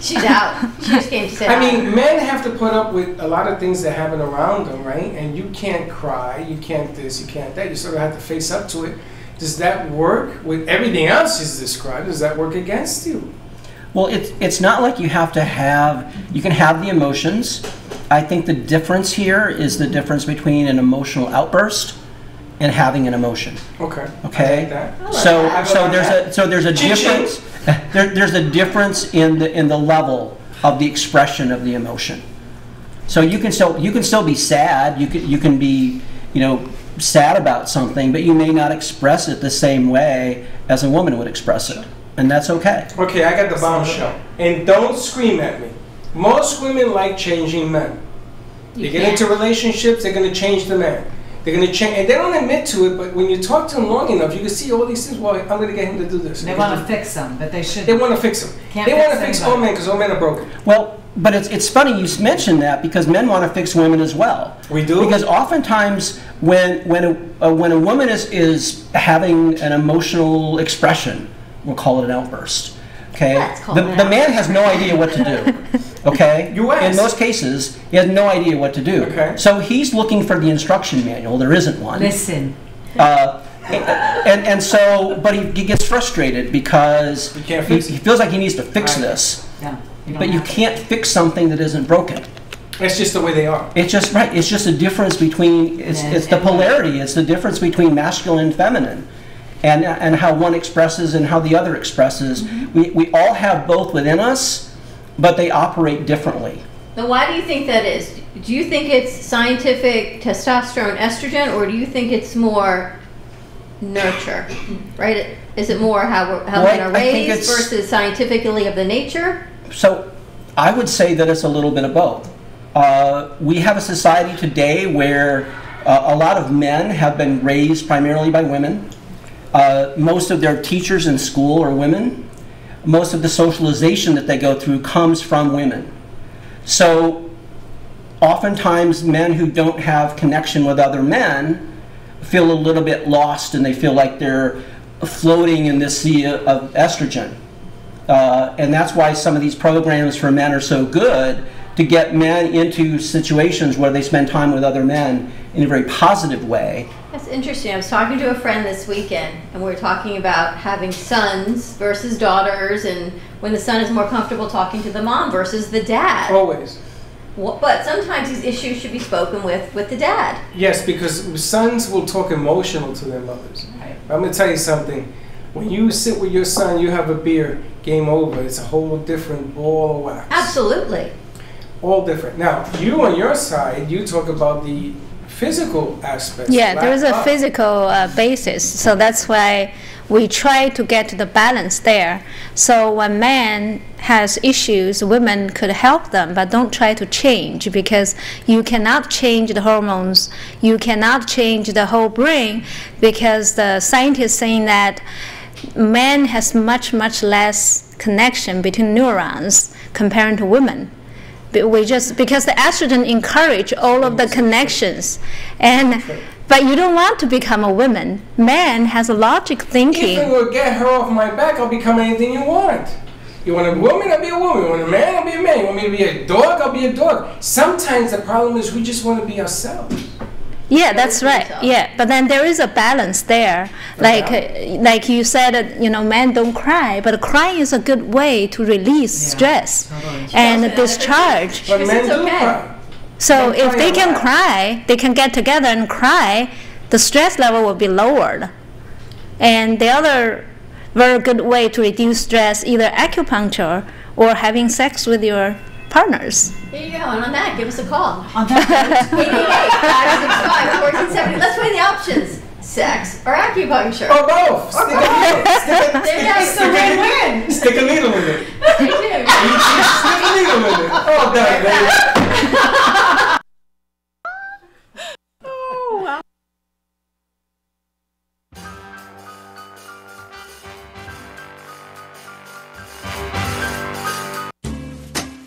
She's out. She just came to say I mean, men have to put up with a lot of things that happen around them, right? And you can't cry, you can't this, you can't that. You sort of have to face up to it. Does that work with everything else she's described? Does that work against you? Well, it's not like you have to have, you can have the emotions. I think the difference here is the difference between an emotional outburst and having an emotion. Okay. Okay. I like that. So there's a difference. There's a difference in the level of the expression of the emotion. So you can still be sad. You can be sad about something, but you may not express it the same way as a woman would express it, and that's okay. Okay, I got the bombshell. And don't scream at me. Most women like changing men. They get into relationships, they're going to change the man. They're going to change, and they don't admit to it, but when you talk to them long enough, you can see all these things. Well, I'm going to get him to do this. They want to fix them, but they shouldn't. They want to fix them. They want to fix all men because all men are broken. Well, but it's funny you mentioned that because men want to fix women as well. We do? Because oftentimes when a woman is having an emotional expression, we'll call it an outburst. Okay, the man has no idea what to do. Okay, in most cases, he has no idea what to do. Okay, so he's looking for the instruction manual. There isn't one. Listen. And so, but he gets frustrated because he feels like he needs to fix this. Yeah. But you can't fix something that isn't broken. It's just the way they are. It's just right. It's just a difference between. It's the polarity. It's the difference between masculine and feminine, and how one expresses and how the other expresses. Mm-hmm. We all have both within us, but they operate differently. Now, why do you think that is? Do you think it's scientific testosterone, estrogen, or do you think it's more nurture? Right? Is it more how men are raised versus scientifically of the nature? So, I would say that it's a little bit of both. We have a society today where a lot of men have been raised primarily by women. Most of their teachers in school are women. Most of the socialization that they go through comes from women. So oftentimes men who don't have connection with other men feel a little bit lost and they feel like they're floating in this sea of estrogen. And that's why some of these programs for men are so good, to get men into situations where they spend time with other men in a very positive way. That's interesting. I was talking to a friend this weekend, and we were talking about having sons versus daughters, and when the son is more comfortable talking to the mom versus the dad. Always. But sometimes these issues should be spoken with the dad. Yes, because sons will talk emotional to their mothers. Right. I'm going to tell you something. When you sit with your son, you have a beer, game over. It's a whole different ball of wax. Absolutely. All different. Now, you on your side, you talk about the physical aspect. Yeah, there is a physical basis. So that's why we try to get to the balance there. So when man has issues, women could help them, but don't try to change, because you cannot change the hormones. You cannot change the whole brain, because the scientists saying that man has much less connection between neurons compared to women. Because the estrogen encourage all of the connections, but you don't want to become a woman. Man has a logic thinking. If I will get her off my back, I'll become anything you want. You want a woman, I'll be a woman. You want a man, I'll be a man. You want me to be a dog, I'll be a dog. Sometimes the problem is we just want to be ourselves. Yeah, that's right. Yeah, but then there is a balance there. Like you said, men don't cry, but crying is a good way to release stress and discharge. But men do cry. So if they can cry, they can get together and cry, the stress level will be lowered. And the other very good way to reduce stress, either acupuncture or having sex with your partners. There you go. And on that, give us a call. On that, 888-565-1470. Let's weigh the options: sex or acupuncture. Or both. Stick a needle in it. They do. Stick a needle in it. Oh, baby.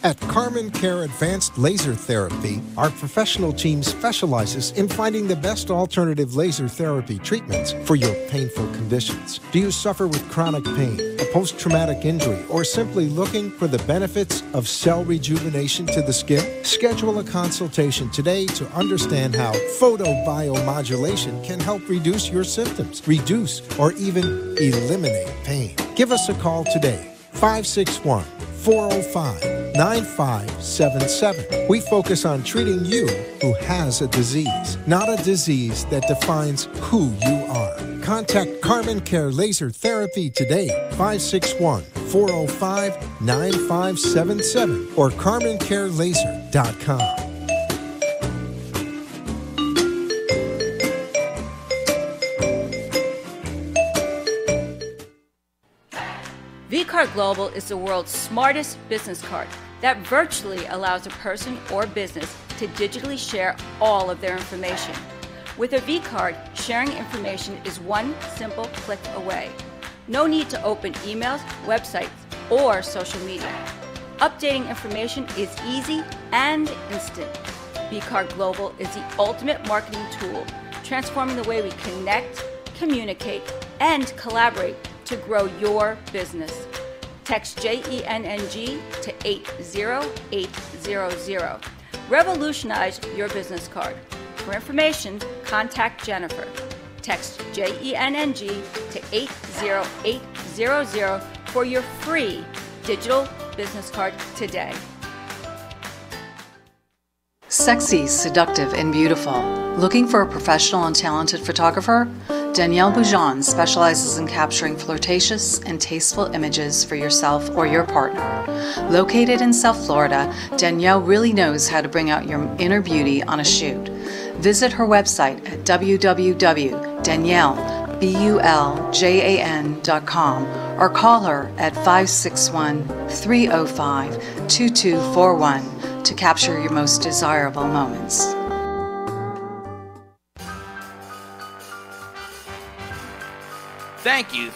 At Carmen Care Advanced Laser Therapy, our professional team specializes in finding the best alternative laser therapy treatments for your painful conditions. Do you suffer with chronic pain, a post-traumatic injury, or simply looking for the benefits of cell rejuvenation to the skin? Schedule a consultation today to understand how photobiomodulation can help reduce your symptoms, reduce or even eliminate pain. Give us a call today, 561-405-9577. We focus on treating you who has a disease, not a disease that defines who you are. Contact Carmen Care Laser Therapy today, 561-405-9577 or CarmenCareLaser.com. vCard Global is the world's smartest business card that virtually allows a person or business to digitally share all of their information. With a vCard, sharing information is one simple click away. No need to open emails, websites, or social media. Updating information is easy and instant. vCard Global is the ultimate marketing tool, transforming the way we connect, communicate, and collaborate to grow your business. Text JENNG to 80800. Revolutionize your business card. For information, contact Jennifer. Text JENNG to 80800 for your free digital business card today. Sexy, seductive, and beautiful. Looking for a professional and talented photographer? Danielle Boujon specializes in capturing flirtatious and tasteful images for yourself or your partner. Located in South Florida, Danielle really knows how to bring out your inner beauty on a shoot. Visit her website at www.daniellebuljan.com or call her at 561-305-2241 to capture your most desirable moments. Thank you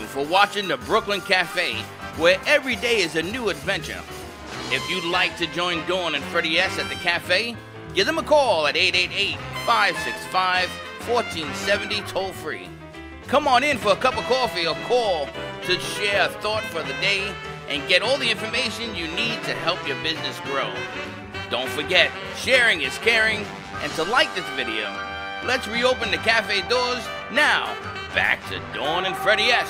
for watching the Brooklyn Cafe, where every day is a new adventure. If you'd like to join Dawn and Freddie S. at the cafe, give them a call at 888-565-1470 toll free. Come on in for a cup of coffee or call to share a thought for the day and get all the information you need to help your business grow. Don't forget, sharing is caring, and to like this video. Let's reopen the cafe doors now. Back to Dawn and Freddie S.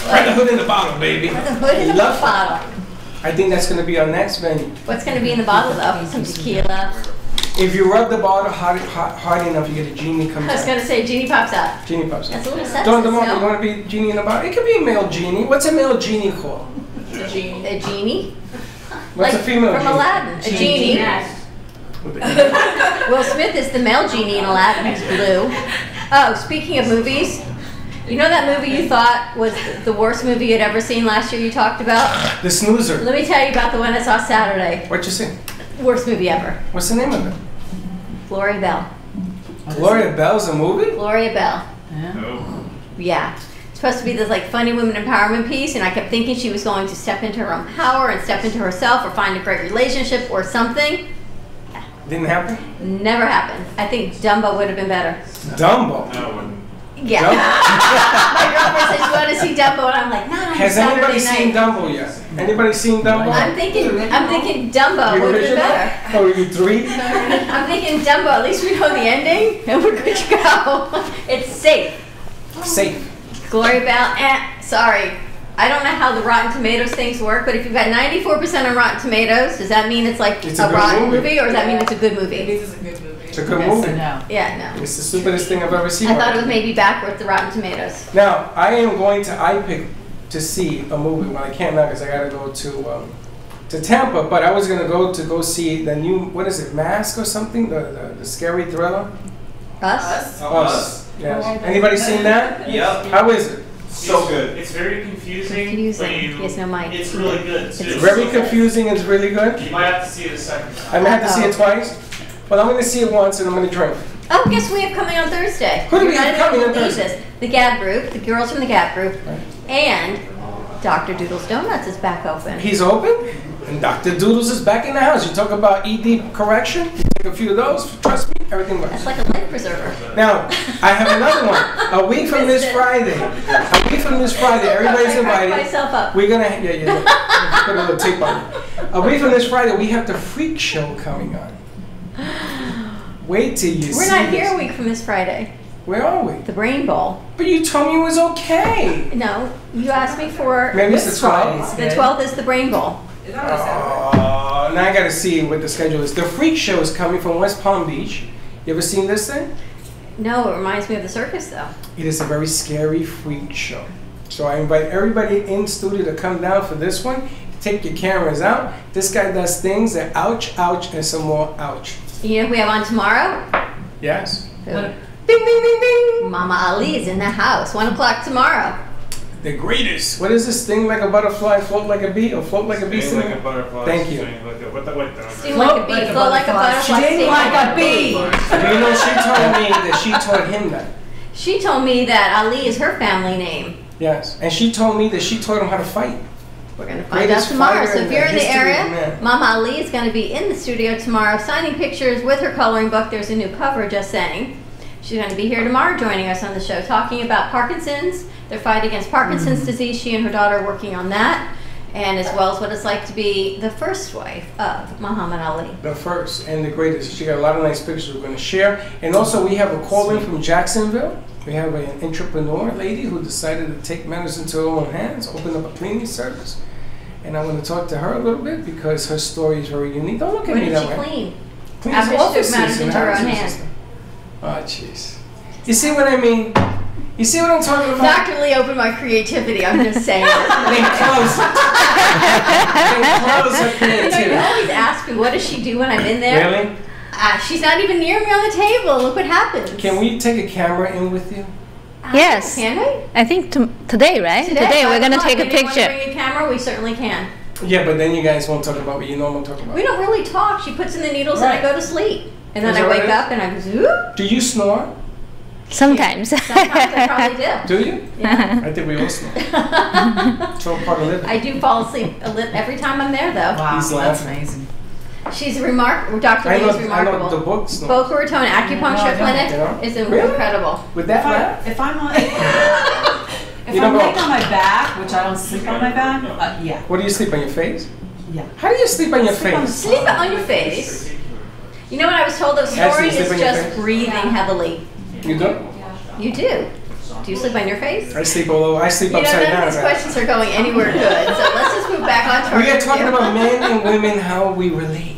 Put the hood in the bottle, baby. Put the hood in the bottle. I think that's going to be our next menu. What's going to be in the bottle, though? Some tequila. If you rub the bottle hard enough, you get a genie comes out. I was going to say, genie pops out. Genie pops out. That's a little sexist, Don't you want to be genie in the bottle? It could be a male genie. What's a male genie called? A genie? What's like a female from genie? Aladdin, a genie. Yes. Will Smith is the male genie in Aladdin. He's blue. Oh, speaking of movies, you know that movie you thought was the worst movie you'd ever seen last year? You talked about. The Snoozer. Let me tell you about the one I saw Saturday. What you see? Worst movie ever. What's the name of it? Gloria Bell. Gloria Bell's a movie? Gloria Bell. Yeah. Yeah. It's supposed to be this like funny women empowerment piece, and I kept thinking she was going to step into her own power and step into herself or find a great relationship or something. Didn't happen? Never happened. I think Dumbo would have been better. Dumbo? Yeah. My girlfriend said she wanted to see Dumbo, and I'm like, no, Has anybody seen Dumbo yet? Anybody seen Dumbo? I'm thinking Dumbo would have been better. Oh, you 3? I'm thinking Dumbo. At least we know the ending, and we're good to go. It's safe. Safe. Gloria Bell. Sorry. I don't know how the Rotten Tomatoes things work, but if you've got 94% on Rotten Tomatoes, does that mean it's like It's a a good rotten movie. movie, or does that mean it's a good movie? It is a good movie. It's a good Yes movie. and no. Yeah, no. It's the stupidest thing I've ever seen. I thought it was maybe backwards, the Rotten Tomatoes. Now, I am going to iPick to see a movie. Well, I can't now because I got to go to Tampa, but I was going to go see the new, what is it, Mask or something? The scary thriller? Us? Us. Yes. Anybody seen that? Yep. How is it? So good. It's very confusing. But Yes, no, Mike. it's really good. too. It's very confusing. It's really good. You might have to see it a second time. I might have to see it twice. Well, I'm going to see it once and I'm going to drink. Oh, guess we have coming on Thursday. Who do we You're have not coming even on gonna believe Thursday? this. The Gap Group, the girls from the Gap Group, and Dr. Doodle's Donuts is back open. He's open, and Dr. Doodles is back in the house. You talk about ED correction, you take a few of those, trust me, everything works. That's like a life preserver. Now, I have another one. A week from this Friday, everybody's invited. myself up. We're gonna, yeah, put a little tape on it. A week from this Friday, we have the Freak Show coming on. Wait till you see We're not here this. a week from this Friday. Where are we? The Brain Bowl. But you told me it was okay. No, you asked me for Maybe it's the 12th. The 12th is the Brain Bowl. Now I gotta see what the schedule is. The Freak Show is coming from West Palm Beach. You ever seen this thing? No, it reminds me of the circus though. It is a very scary freak show. So I invite everybody in studio to come down for this one. Take your cameras out. This guy does things that ouch, ouch, and some more ouch. You know who we have on tomorrow? Yes. Who? Bing, bing, bing, bing. Mama Ali is in the house. 1 o'clock tomorrow. The greatest. What is this thing like a butterfly, float like a bee, or float like a bee? Sting like a butterfly. Thank you. Sting like a, what the, Sting like a bee, float like a butterfly, Sting like a bee. Do you know she told me that she taught him that? She told me that Ali is her family name. Yes. And she told me that she taught him how to fight. We're going to find out tomorrow. So if you're in the history of area, man. Mama Ali is going to be in the studio tomorrow signing pictures with her coloring book. There's a new cover, just saying. She's going to be here tomorrow joining us on the show talking about Parkinson's, their fight against Parkinson's disease. She and her daughter are working on that, and as well as what it's like to be the first wife of Muhammad Ali. The first and the greatest. She got a lot of nice pictures we're going to share. And also we have a call-in from Jacksonville. We have an entrepreneur lady who decided to take matters into her own hands, open up a cleaning service. And I want to talk to her a little bit because her story is very unique. Don't look at When me did that she way. clean? Clean After she took offices matters and into her own houses and hands. stuff. Oh, jeez. You see what I mean? You see what I'm talking about? Dr. Lee opened my creativity, I'm just saying. Then close it. Then close her You know, you creativity. always ask me, what does she do when I'm in there? Really? She's not even near me on the table. Look what happens. Can we take a camera in with you? Yes. Can we? I think today, right? Today we're going to take a If you want to picture. bring a camera, we certainly can. Yeah, but then you guys won't talk about what you normally talk about. We don't really talk. She puts in the needles and I go to sleep. And then Is I that what wake it is? up and I go, zoop. Do you snore? Sometimes. Sometimes I probably do. Do you? Yeah. I think we all snore. It's all part of living. I do fall asleep every time I'm there, though. Wow, He's that's laughing. amazing. She's remarkable. Dr. I Lee know- is I know remarkable. the books, no. Boca Raton Acupuncture No, Clinic no. is Really? incredible. With that laugh? If I'm on, if You I'm don't go- laying on my back, which I don't sleep on my back, yeah. What do you sleep on your face? Yeah. How do you sleep on your Sleep on the face? Sleep on your face. You know what I was told those Actually, stories sleep is on your just face? breathing heavily. You do? You do. Do you sleep on your face? I sleep all over. I sleep You know, upside none down. of these questions are going anywhere good. So let's just move back on to our We are talking interview. about men and women, how we relate.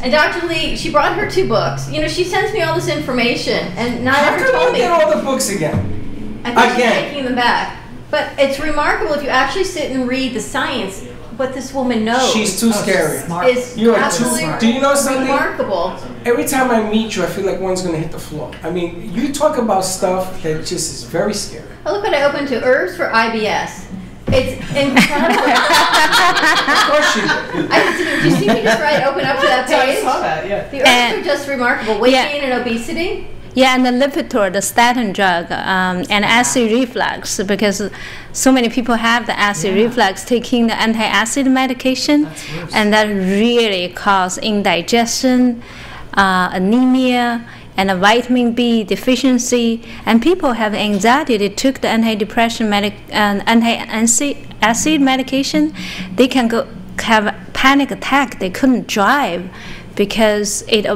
And Dr. Lee, she brought her 2 books. You know, she sends me all this information, and not How ever come told you me. get all the books again? I think she's Again. taking them back. But it's remarkable if you actually sit and read the science what this woman knows. She's too scary. Is You are too. absolutely Do you know something? remarkable. Every time I meet you, I feel like one's gonna hit the floor. I mean, you talk about stuff that just is very scary. Oh, look what I opened to Herbs for IBS. It's incredible. Of course you do. Did you see me just open up to that page? I saw that, yeah. The herbs are just remarkable. Weight Yeah. gain and obesity. Yeah, and the Lipitor, the statin drug, and acid reflux, because so many people have the acid reflux taking the anti-acid medication, and that really cause indigestion, anemia, and a vitamin B deficiency. And people have anxiety. They took the antidepressant anti-acid medication. They can go have a panic attack. They couldn't drive because it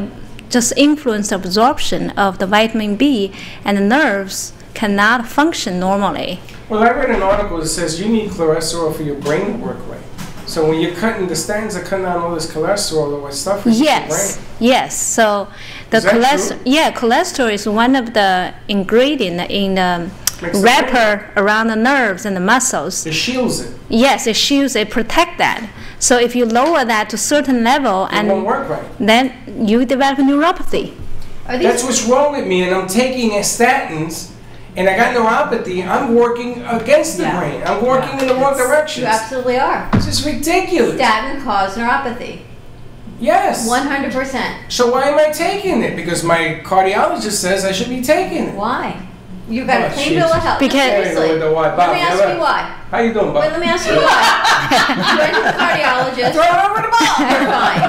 just influence absorption of the vitamin B, and the nerves cannot function normally. Well, I read an article that says you need cholesterol for your brain to work right. So when you're cutting, the statins are cutting down all this cholesterol or what stuff is in your brain. Yes. So the Is that cholesterol, true? yeah, cholesterol is one of the ingredient in the Makes the wrapper around the nerves and the muscles. It shields it. Yes, it shields, it protect that. So if you lower that to a certain level, It won't work right. then you develop neuropathy. That's what's wrong with me, and I'm taking statins, and I got neuropathy. I'm working against the brain. I'm working in the wrong direction. You absolutely are. This is ridiculous. Statin caused neuropathy. Yes. 100%. So why am I taking it? Because my cardiologist says I should be taking it. Why? You've got a Oh, clean jeez. bill of health. Because- Seriously. With the why. Let Bob, me ask yeah, you why. How you doing, Bob? Wait, let me ask you why. You went to the cardiologist. Throw it over the ball. You're fine.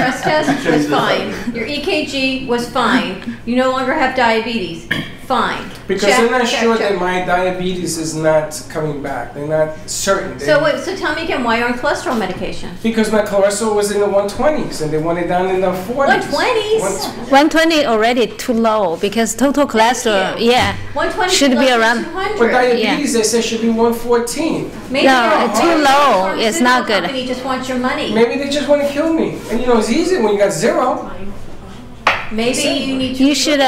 Your stress test was fine. Your EKG was fine. You no longer have diabetes. Fine. Because Check, they're not check, sure check. that my diabetes is not coming back. They're not certain. So wait, so tell me again, why you're on cholesterol medication? Because my cholesterol was in the 120s and they want it down in the 40s. 120s? 120 already too low because total cholesterol, yeah, 120 should be less than around. 200. For diabetes, they say should be 114. Maybe No, your it's too low. It's not good. Company just wants your money. Maybe they just want to kill me. And you know, it's easy when you got zero. Maybe you need to. You should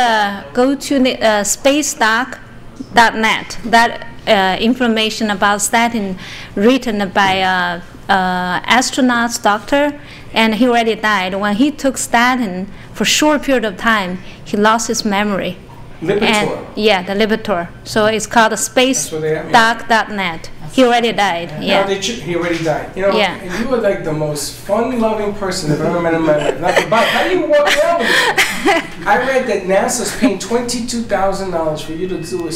go to the spacedoc.net. That information about statin written by astronaut's doctor, and he already died. When he took statin for a short period of time, he lost his memory. Lipitor. And, yeah, the Lipitor. So it's called spacedoc.net. He already died. No, Yeah. he already died. You know, Yeah. and you are like the most fun-loving person I've ever met in my life. Not about how do you walk around with this? I read that NASA's paying $22,000 for you to do a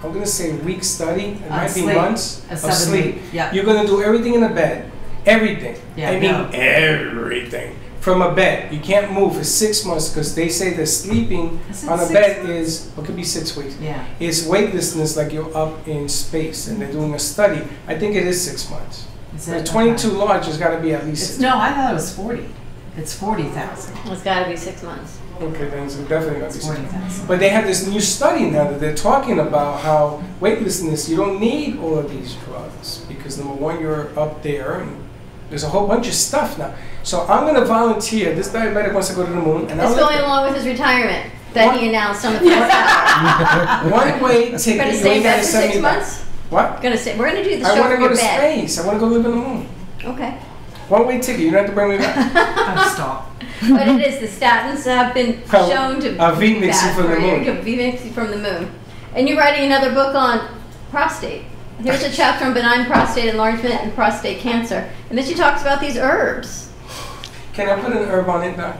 I'm going to say week study. It might be sleep. months A of 7 sleep. week, yeah. You're going to do everything in the bed. Everything. Yeah, I mean, no. everything. From a bed. You can't move for 6 months because they say that sleeping Is it on a 6 bed months? is, it could be 6 weeks. Yeah. It's weightlessness like you're up in space and they're doing a study. I think it is 6 months. Is But it? 22 large has got to be at least It's, 6 no, I thought it was 40. It's 40,000. It's got to be 6 months. Okay, then it's definitely going to be 6 months. 40,000. But they have this new study now that they're talking about how weightlessness, you don't need all of these drugs because number one, you're up there and there's a whole bunch of stuff now. So I'm going to volunteer. This diabetic wants to go to the moon. And It's I'm going along with his retirement that he announced on the first hour. one-way We're ticket. going to You stay ain't in bed gotta for send 6 me back. months? What? We're going to we're going to do the I show want to from go your to bed. space. I want to go live on the moon. Okay. One-way ticket. You don't have to bring me back. Oh, stop. But it is. The statins have been Oh, shown to V be Mixie bad from for the you. moon. V-Mixie from the moon. And you're writing another book on prostate. Here's a chapter on benign prostate enlargement and prostate cancer. And then she talks about these herbs. Can I put an herb on it, Doc?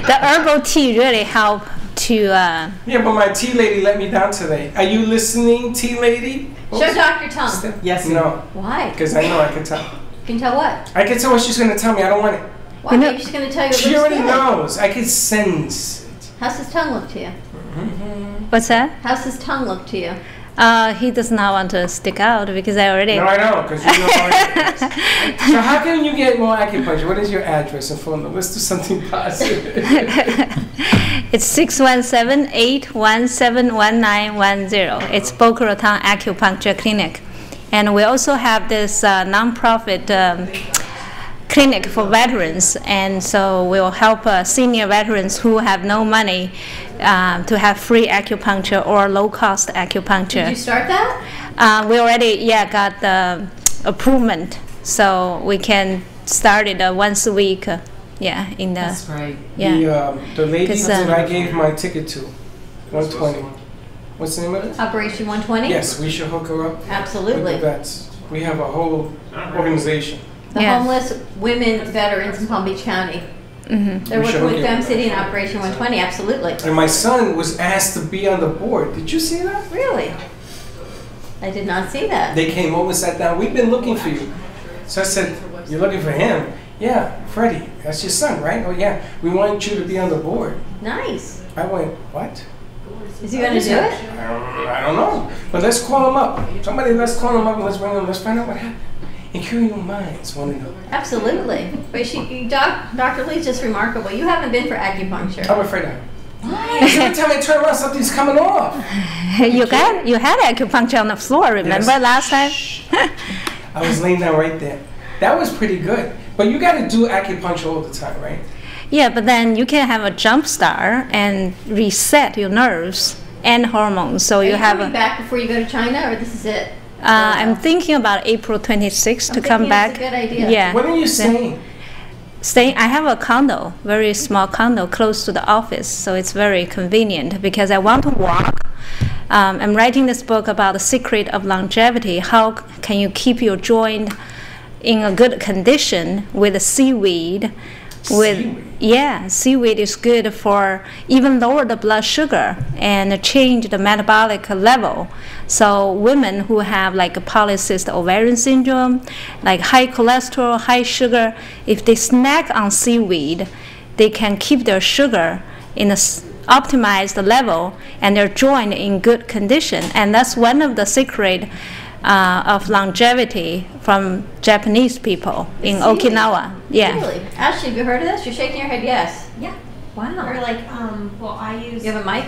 The herbal tea really help to. Yeah, but my tea lady let me down today. Are you listening, tea lady? Show Dr. Tongue. Yes. No, Why? because I know I can tell. You can tell what? I can tell what she's going to tell me. I don't want it. Why? Maybe she's going to tell you it She looks already good. knows. I can sense it. How's his tongue look to you? What's that? How's his tongue look to you? He does not want to stick out because I already. No, I know, because you know how it is. So how can you get more acupuncture? What is your address and phone number? Let's do something positive. It's 617-817-1910. It's Boca Raton Acupuncture Clinic. And we also have this nonprofit clinic for veterans. And so we'll help senior veterans who have no money to have free acupuncture or low-cost acupuncture. Did you start that? We already got the approval, so we can start it once a week. In the. That's right. Yeah. The lady that I gave my ticket to, 120. What's the name of it? Operation 120? Yes, we should hook her up. Absolutely. With the vets. We have a whole organization. The homeless women veterans in Palm Beach County. They're working with Fem City in Operation 120, absolutely. And my son was asked to be on the board. Did you see that? Really? I did not see that. They came over, sat down. We've been looking for you. So I said, you're looking for him? Yeah, Freddie. That's your son, right? Oh, yeah. We want you to be on the board. Nice. I went, what? Is he going to do it? I don't know. But let's call him up. Let's call him up and let's bring him. Let's find out what happened. And curious minds want to know. Absolutely. But Dr. Lee's just remarkable. You haven't been for acupuncture. I'm afraid of. Every time I turn around, something's coming off. You had acupuncture on the floor, remember last time? I was laying down right there. That was pretty good. But you got to do acupuncture all the time, right? Yeah, but then you can have a jump start and reset your nerves and hormones. So you have coming back before you go to China, or this is it? I'm thinking about April 26th to come back. That's a good idea. Yeah. When are you staying? I have a condo, very small condo, close to the office, so it's very convenient because I want to walk. I'm writing this book about the secret of longevity. How can you keep your joint in a good condition with a seaweed? Seaweed is good for even lower the blood sugar and change the metabolic level. So women who have like polycystic ovarian syndrome, like high cholesterol, high sugar, if they snack on seaweed, they can keep their sugar in a optimized level and their joint in good condition. And that's one of the secret of longevity from Japanese people in Okinawa. Yeah. Really? Ashley, have you heard of this? You're shaking your head yes. Yeah. Wow. Or like, well, I use. You have a mic?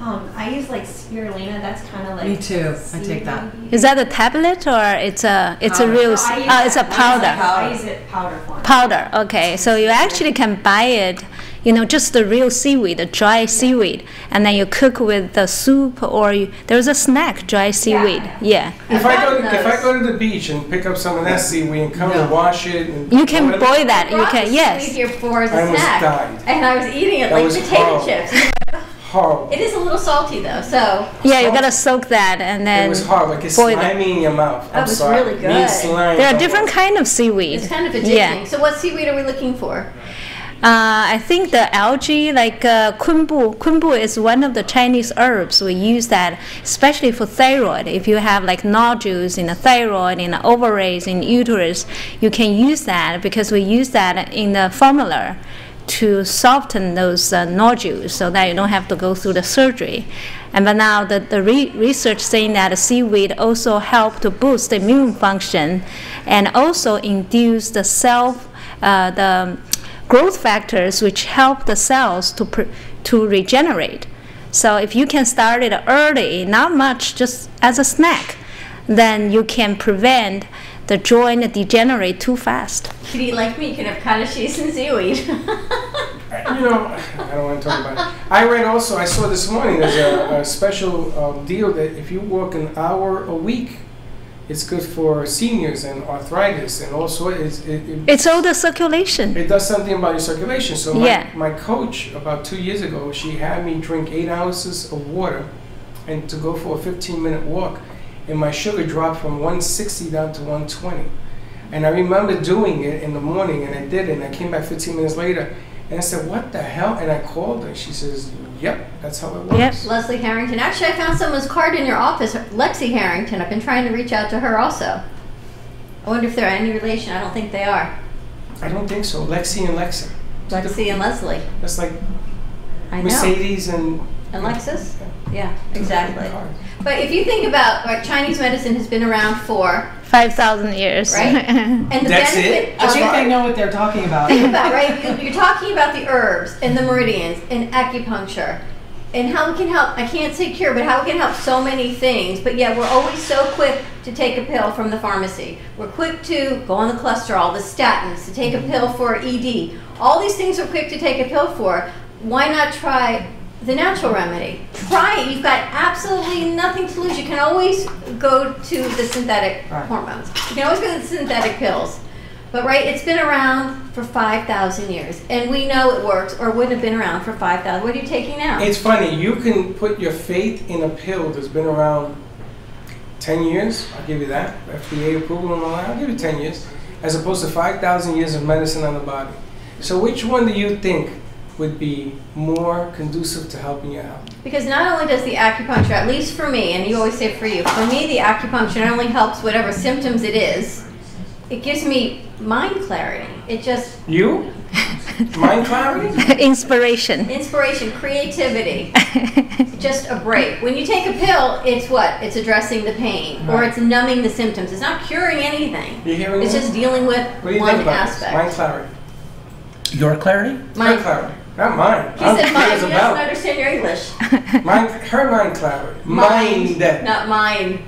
I use like spirulina. That's kind of like. Me too. I take that. Is that a tablet or it's a real? It's a powder. I use it powder form. Powder. Okay, so you actually can buy it. Just the real seaweed, the dry seaweed, and then you cook with the soup, or there's a snack, dry seaweed. Yeah. If I go to the beach and pick up some of that seaweed and come and wash it, and you can boil that. You can, yes. Here for as a I almost snack, died. and I was eating it That like was potato horrible. chips. Horrible. It is a little salty though, so. Yeah, you gotta soak that and then. It was horrible. Like it's boil it. slimy in your mouth. That was really good. Meat slime. There are different kind of seaweed. It's kind of addicting. Yeah. So what seaweed are we looking for? I think the algae, like kunbu. Kunbu is one of the Chinese herbs. We use that especially for thyroid. If you have like nodules in the thyroid, in the ovaries, in the uterus, you can use that because we use that in the formula to soften those nodules so that you don't have to go through the surgery. And but now the research saying that the seaweed also help to boost the immune function and also induce the the growth factors which help the cells to regenerate. So if you can start it early, not much, just as a snack, then you can prevent the joint degenerate too fast. You could eat like me. You can have kadashis and seaweed. I don't want to talk about it. I read also, I saw this morning, there's a special deal that if you walk an hour a week, it's good for seniors and arthritis and also it's all the circulation. It does something about your circulation. So yeah. my coach about 2 years ago, she had me drink 8 ounces of water and to go for a 15-minute walk, and my sugar dropped from 160 down to 120. And I remember doing it in the morning, and I did it, and I came back 15 minutes later, and I said, what the hell? And I called her. She says, yep, that's how it works. Yep. Leslie Harrington. Actually, I found someone's card in your office, Lexi Harrington. I've been trying to reach out to her also. I wonder if they're any relation. I don't think they are. I don't think so. Lexi and Lexa. Lexi and Leslie. That's like I know. Mercedes and Lexus? Yeah, exactly. But if you think about, like, Chinese medicine has been around for 5,000 years. Right? And the That's benefit it? I think they know what they're talking about. Think about, right? You're talking about the herbs and the meridians and acupuncture and how it can help. I can't say cure, but how it can help so many things. But yeah, we're always so quick to take a pill from the pharmacy. We're quick to go on the cholesterol, the statins, to take a pill for ED. All these things we're quick to take a pill for. Why not try the natural remedy. Try it. You've got absolutely nothing to lose. You can always go to the synthetic hormones. You can always go to the synthetic pills. But it's been around for 5,000 years. And we know it works, or wouldn't have been around for 5,000. What are you taking now? It's funny. You can put your faith in a pill that's been around 10 years. I'll give you that. FDA approval and all that. I'll give you 10 years. As opposed to 5,000 years of medicine on the body. So which one do you think would be more conducive to helping you out? Because not only does the acupuncture, at least for me, and you always say for you, for me the acupuncture not only helps whatever symptoms it is, it gives me mind clarity. It just... You? Mind clarity? Inspiration. Inspiration, creativity. Just a break. When you take a pill, it's what? It's addressing the pain, or it's numbing the symptoms. It's not curing anything. You hearing It's me? just dealing with What do you one think about aspect. this? Mind clarity. Your clarity? Mind clarity. Not mine. He said mine. He doesn't about. understand your English. Her mind clarity. Mind. Not mine.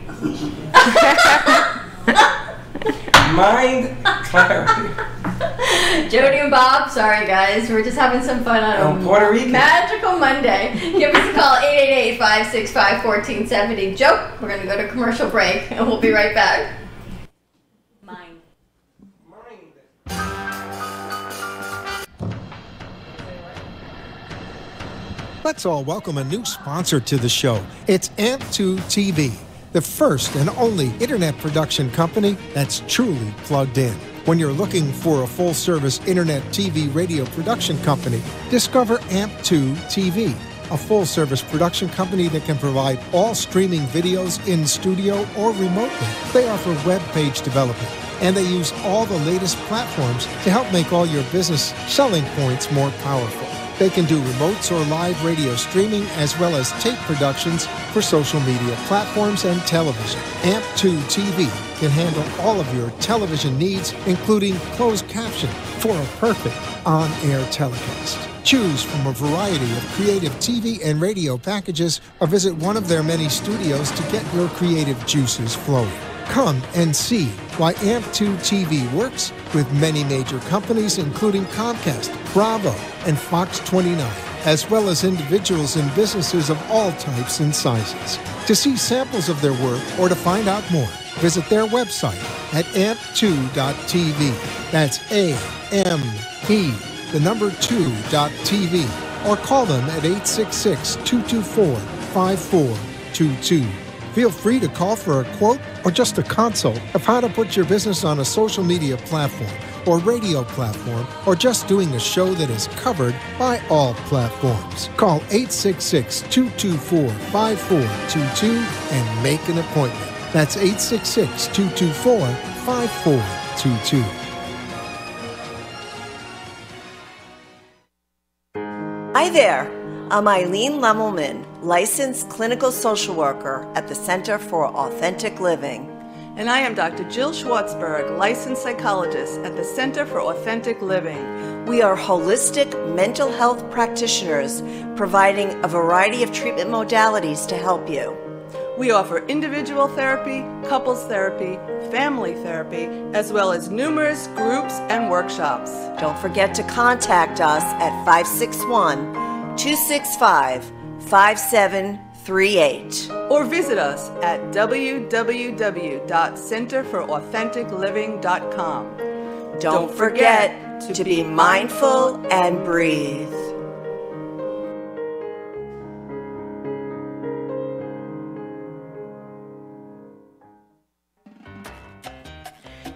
Mind clarity. Jody and Bob, sorry guys, we're just having some fun on a Puerto Rican. magical Monday. Give us a call, 888-565-1470. Joe, we're going to go to commercial break, and we'll be right back. Let's all welcome a new sponsor to the show. It's AMP2 TV, the first and only internet production company that's truly plugged in. When you're looking for a full-service internet TV radio production company, discover AMP2 TV, a full-service production company that can provide all streaming videos in studio or remotely. They offer web page development, and they use all the latest platforms to help make all your business selling points more powerful. They can do remotes or live radio streaming as well as tape productions for social media platforms and television. AMP2 TV can handle all of your television needs, including closed caption for a perfect on-air telecast. Choose from a variety of creative TV and radio packages or visit one of their many studios to get your creative juices flowing. Come and see why AMP2 TV works with many major companies, including Comcast, Bravo, and Fox 29, as well as individuals and businesses of all types and sizes. To see samples of their work or to find out more, visit their website at amp2.tv. That's AMP2.tv. Or call them at 866-224-5422. Feel free to call for a quote or just a consult of how to put your business on a social media platform or radio platform, or just doing a show that is covered by all platforms. Call 866-224-5422 and make an appointment. That's 866-224-5422. Hi there. I'm Eileen Lemmelman, licensed clinical social worker at the Center for Authentic Living. And I am Dr. Jill Schwartzberg, licensed psychologist at the Center for Authentic Living. We are holistic mental health practitioners providing a variety of treatment modalities to help you. We offer individual therapy, couples therapy, family therapy, as well as numerous groups and workshops. Don't forget to contact us at 561-265-5738. Or visit us at www.centerforouthenticliving.com. Don't forget to be mindful and breathe.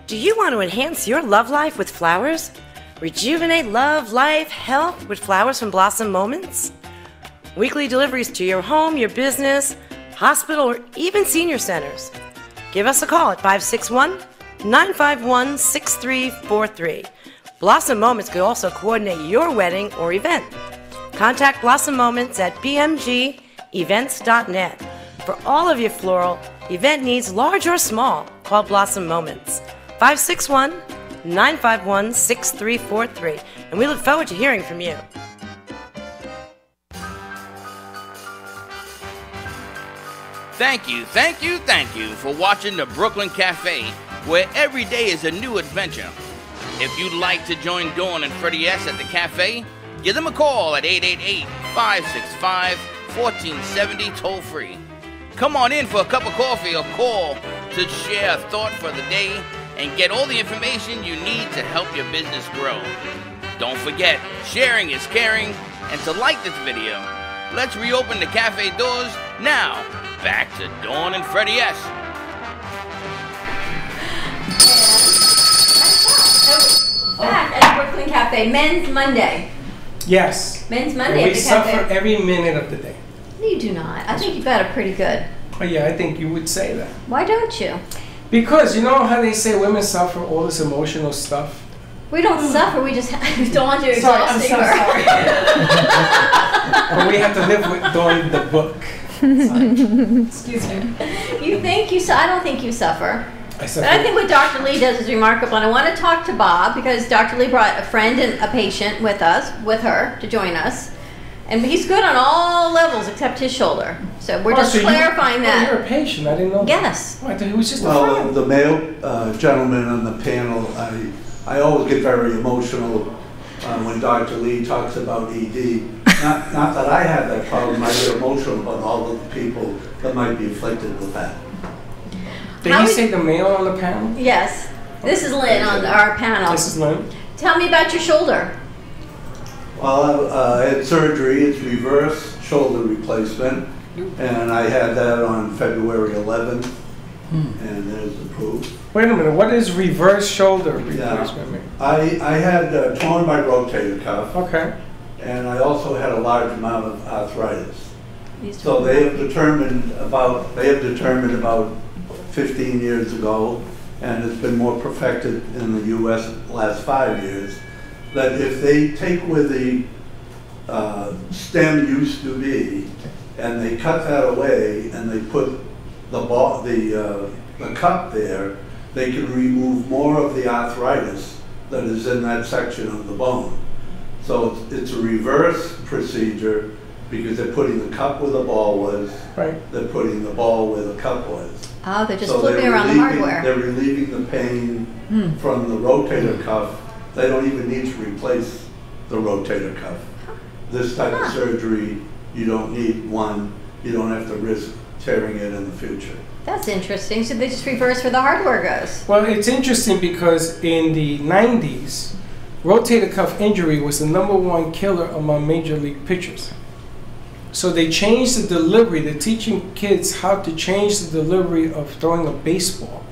Do you want to enhance your love life with flowers? Rejuvenate love, life, health with flowers from Blossom Moments? Weekly deliveries to your home, your business, hospital, or even senior centers. Give us a call at 561-951-6343. Blossom Moments could also coordinate your wedding or event. Contact Blossom Moments at bmgevents.net. For all of your floral event needs, large or small, call Blossom Moments. 561-951-6343. And we look forward to hearing from you. Thank you for watching the Brooklyn Cafe, where every day is a new adventure. If you'd like to join Dawn and Freddie S. at the cafe, give them a call at 888 565-1470 toll free. Come on in for a cup of coffee or call to share a thought for the day and get all the information you need to help your business grow. Don't forget, sharing is caring, and to like this video. Let's reopen the cafe doors now. Back to Dawn and Freddie S. Back at Brooklyn Cafe, Men's Monday. Yes. Men's Monday And at we the cafe. suffer every minute of the day. No, you do not. I think you've got it pretty good. Oh yeah, I think you would say that. Why don't you? Because you know how they say women suffer all this emotional stuff? We don't suffer, we just don't want you to Sorry, I'm exhaust so her. sorry. But we have to live with Dawn the book. Excuse me. You think you I don't think you suffer. I But I think what Dr. Lee does is remarkable, and I want to talk to Bob because Dr. Lee brought a friend and a patient with her to join us, and he's good on all levels except his shoulder. So we're just clarifying that. You're a patient. I didn't know. Yes. I thought he was just a Well, friend. the male gentleman on the panel, I always get very emotional when Dr. Lee talks about ED. Not that I have that problem, I get emotional about all of the people that might be afflicted with that. Did he say the male on the panel? Yes. This is Lynn on our panel. This is Lynn. Tell me about your shoulder. Well, I had surgery, it's reverse shoulder replacement, and I had that on February 11th, and there's the proof. Wait a minute. What is reverse shoulder replacement mean? I had torn my rotator cuff. Okay. And I also had a large amount of arthritis. So they have determined about 15 years ago, and it's been more perfected in the U.S. the last 5 years, that if they take where the stem used to be, and they cut that away, and they put the cup there, they can remove more of the arthritis that is in that section of the bone. So it's a reverse procedure because they're putting the cup where the ball was. Right. They're putting the ball where the cup was. Oh, they're just So flipping around the hardware. They're relieving the pain from the rotator cuff. They don't even need to replace the rotator cuff. This type of surgery, you don't need one. You don't have to risk tearing it in the future. That's interesting. So they just reverse where the hardware goes. Well, it's interesting because in the 90s, rotator cuff injury was the #1 killer among major league pitchers. So they changed the delivery. They're teaching kids how to change the delivery of throwing a baseball.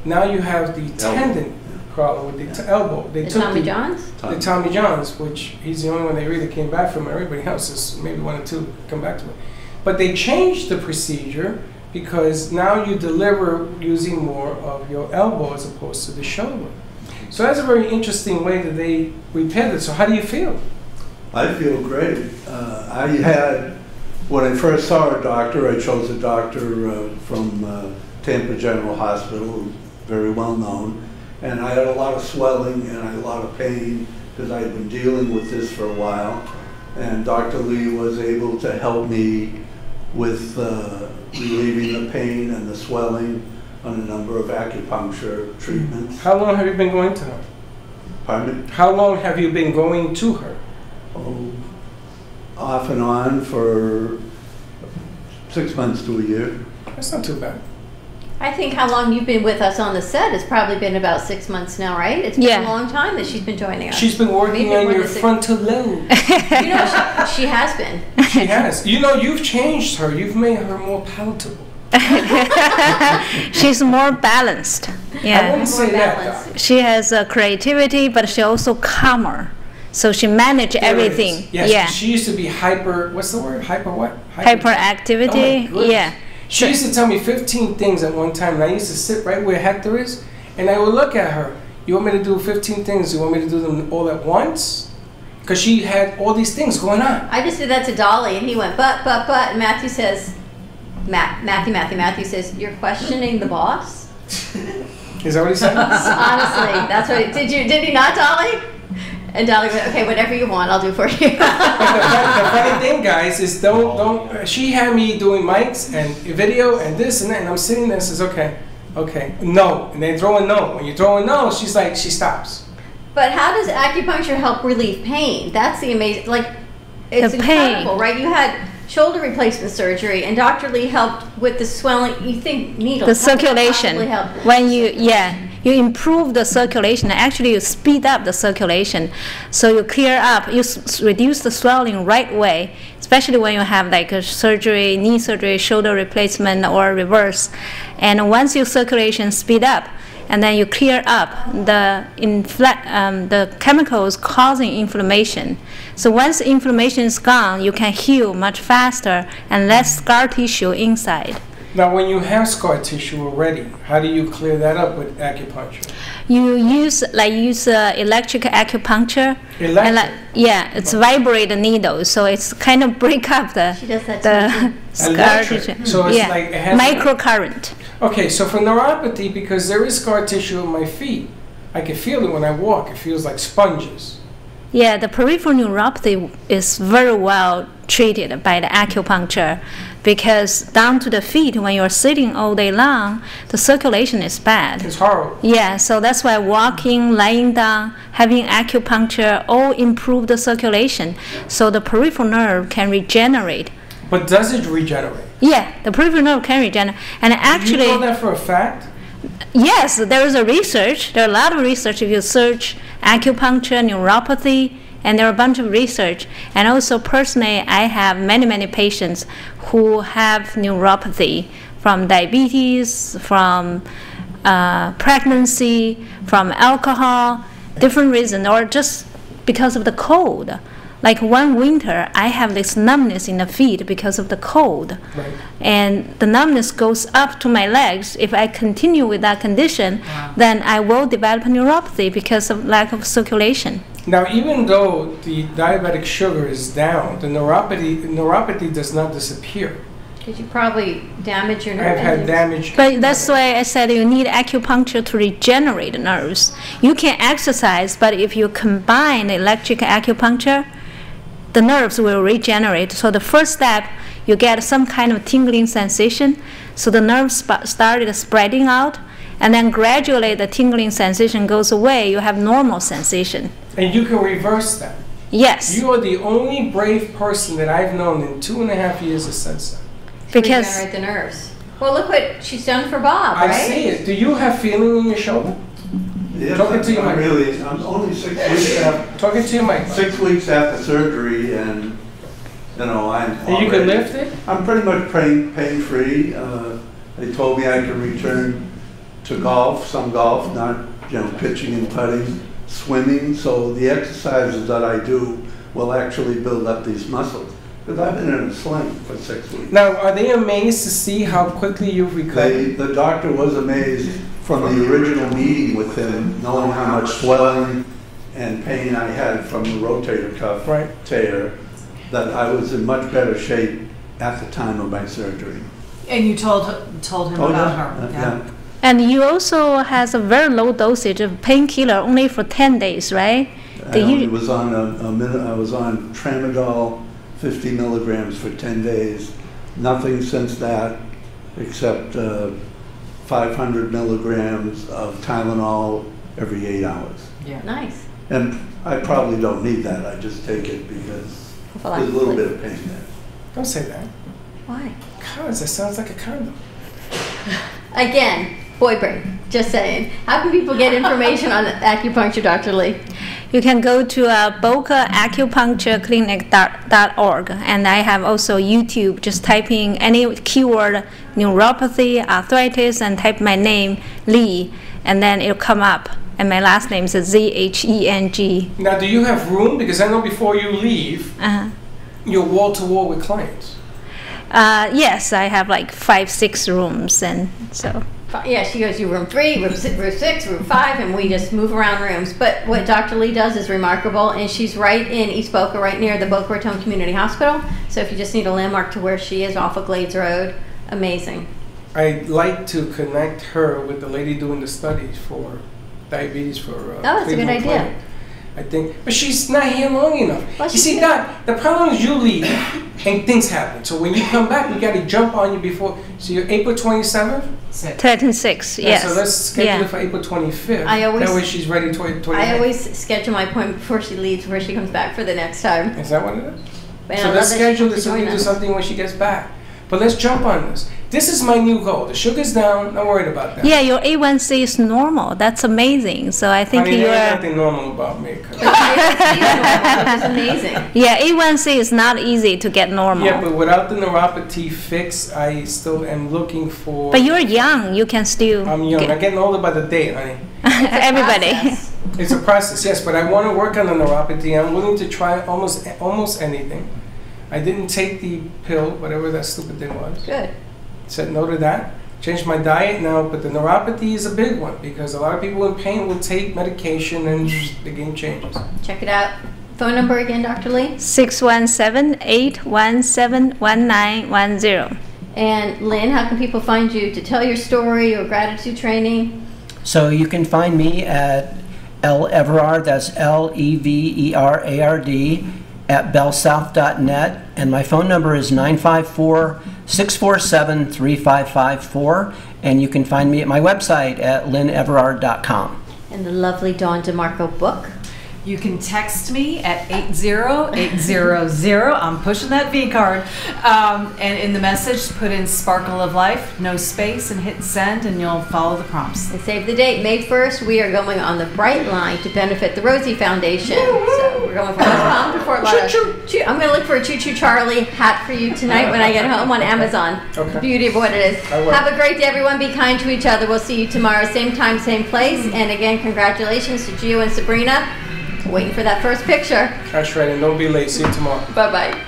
Now you have the tendon problem with the elbow. They The took Tommy Johns? The Tommy Johns, which he's the only one they really came back from. Everybody else is maybe 1 or 2 come back to it. But they changed the procedure because now you deliver using more of your elbow as opposed to the shoulder. So that's a very interesting way that they repaired it. So how do you feel? I feel great. When I first saw a doctor, I chose a doctor from Tampa General Hospital, who's very well known, and I had a lot of swelling and I had a lot of pain because I had been dealing with this for a while, and Dr. Lee was able to help me with relieving the pain and the swelling on a number of acupuncture treatments. How long have you been going to her? Pardon me? How long have you been going to her? Oh, off and on for 6 months to a year. That's not too bad. I think how long you've been with us on the set has probably been about 6 months now, right? It's been a long time that she's been joining us. She's been working Maybe on more your than 6 frontal lobe. You know, she has been. She has. You know, you've changed her. You've made her more palatable. She's more balanced. Yeah. I wouldn't say that, Doc. She has creativity, but she also calmer. So she manages everything. Yes, yeah. she used to be hyper, what's the word? Hyper what? Hyperactivity. Oh my goodness. Yeah. She used to tell me 15 things at one time, and I used to sit right where Hector is, and I would look at her. You want me to do 15 things? You want me to do them all at once? Because she had all these things going on. I just did that to Dolly, and he went, but, and Matthew says, Matthew says, you're questioning the boss? Is that what he said? Honestly, that's what did he not, Dolly? And Dolly went, okay, whatever you want, I'll do for you. the funny thing, guys, is don't. She had me doing mics and video and this and that, and I'm sitting there and says, okay, no, and then throw a no. When you throw a no, she's like, she stops. But how does acupuncture help relieve pain? That's the amazing. Like, it's The pain. incredible, right? You had shoulder replacement surgery, and Dr. Lee helped with the swelling. You think needles? The how could it circulation. possibly help? When you improve the circulation, actually you speed up the circulation, so you clear up, you reduce the swelling right away, especially when you have like a surgery, knee surgery, shoulder replacement, or reverse. And once your circulation speed up, and then you clear up the chemicals causing inflammation. So once inflammation is gone, you can heal much faster and less scar tissue inside. Now, when you have scar tissue already, how do you clear that up with acupuncture? You use electric acupuncture. Electric? Yeah, it's vibrate the needle, so it's kind of break up the scar Electric. tissue. So it's yeah, like it has microcurrent. Okay, so for neuropathy, because there is scar tissue in my feet, I can feel it when I walk. It feels like sponges. Yeah, the peripheral neuropathy is very well treated by the acupuncture, because down to the feet, when you're sitting all day long, the circulation is bad. It's horrible. Yeah, so that's why walking, lying down, having acupuncture all improve the circulation, so the peripheral nerve can regenerate. But does it regenerate? Yeah, the peripheral nerve can regenerate. And actually, you know that for a fact? Yes, there is a research. There are a lot of research. If you search acupuncture, neuropathy, and there are a bunch of research. And also personally, I have many patients who have neuropathy from diabetes, from pregnancy, from alcohol, different reasons, or just because of the cold. Like one winter, I have this numbness in the feet because of the cold. Right. And the numbness goes up to my legs. If I continue with that condition, then I will develop neuropathy because of lack of circulation. Now, even though the diabetic sugar is down, the neuropathy does not disappear. Because you probably damage your nerve. I've had damage. But that's why I said you need acupuncture to regenerate the nerves. You can exercise, but if you combine electric acupuncture, the nerves will regenerate. So the first step, you get some kind of tingling sensation. So the nerves started spreading out, and then gradually the tingling sensation goes away. You have normal sensation. And you can reverse that. Yes. You are the only brave person that I've known in 2.5 years that says that. Because regenerate the nerves. Well, look what she's done for Bob, right? I see it. Do you have feeling in your shoulder? Yes, Talking to your mic. I'm only 6 weeks after. Talking to your mic. 6 weeks after surgery, and you know And you can lift it? I'm pretty much pain-free. They told me I could return to some golf, not pitching and putting, swimming. So the exercises that I do will actually build up these muscles. Because I've been in a sling for 6 weeks. Now, are they amazed to see how quickly you've recovered? The doctor was amazed from the original meeting with him, knowing how much swelling and pain I had from the rotator cuff tear, that I was in much better shape at the time of my surgery. And you told him about her. Yeah. And you also has a very low dosage of painkiller, only for 10 days, right? I was on I was on Tramadol, 50 milligrams for 10 days. Nothing since that, except 500 milligrams of Tylenol every 8 hours. Yeah. Nice. And I probably don't need that. I just take it because there's a little bit of pain there. Don't say that. Why? Because it sounds like a condom. Again, boy brain. Just saying. How can people get information on acupuncture, Dr. Lee? You can go to bocaacupunctureclinic.org, and I have also YouTube. Just type in any keyword, neuropathy, arthritis, and type my name, Lee, and then it'll come up. And my last name is Zheng. Now, do you have room? Because I know before you leave, you're wall-to-wall with clients. Yes, I have like 5-6 rooms, and so. Yeah, she goes, you room 3, room 6, room 5, and we just move around rooms. But what Dr. Lee does is remarkable, and she's right in East Boca, right near the Boca Raton Community Hospital. So if you just need a landmark to where she is off of Glades Road, amazing. I'd like to connect her with the lady doing the studies for diabetes for that's a good idea. Clinic. I think, but she's not here long enough. Well, you see, Doc, the problem is you leave and things happen. So when you come back, we got to jump on you before. So you're April 27th? 26, yes. So let's schedule it for April 25th. That way she's ready to. I always schedule my appointment before she leaves, before she comes back for the next time. Is that what it is? And I So love let's that she schedule wants this to so we join can do us. something when she gets back. But let's jump on this. This is my new goal. The sugar's down. Not worried about that. Yeah, your A1C is normal. That's amazing. So I think Honey, you there ain't are. nothing normal about me. It's amazing. Yeah, A1C is not easy to get normal. Yeah, but without the neuropathy fix, I still am looking for. But you're young. You can still. I'm young. I'm getting older by the day, honey. Everybody. It's a process, yes, but I want to work on the neuropathy. I'm willing to try almost anything. I didn't take the pill, whatever that stupid thing was. Good. Said no to that. Changed my diet now, but the neuropathy is a big one because a lot of people in pain will take medication and the game changes. Check it out. Phone number again, Dr. Lee? 617-817-1910. And Lynn, how can people find you to tell your story or gratitude training? So you can find me at L Everard, that's Leverard, at bellsouth.net, and my phone number is 954-647-3554, and you can find me at my website at lynneverard.com. And the lovely Dawn DeMarco book. You can text me at 80800. I'm pushing that V card. And in the message, put in Sparkle of Life, no space, and hit send, and you'll follow the prompts. And save the date, May 1st, we are going on the Bright Line to benefit the Rosie Foundation. So we're going from West Palm to Fort Lauderdale. I'm going to look for a Choo Choo Charlie hat for you tonight when I get home on Amazon. Okay. The beauty of what it is. I will. Have a great day, everyone. Be kind to each other. We'll see you tomorrow, same time, same place. And again, congratulations to Gio and Sabrina. Waiting for that first picture. That's right, and don't be late. See you tomorrow. Bye-bye.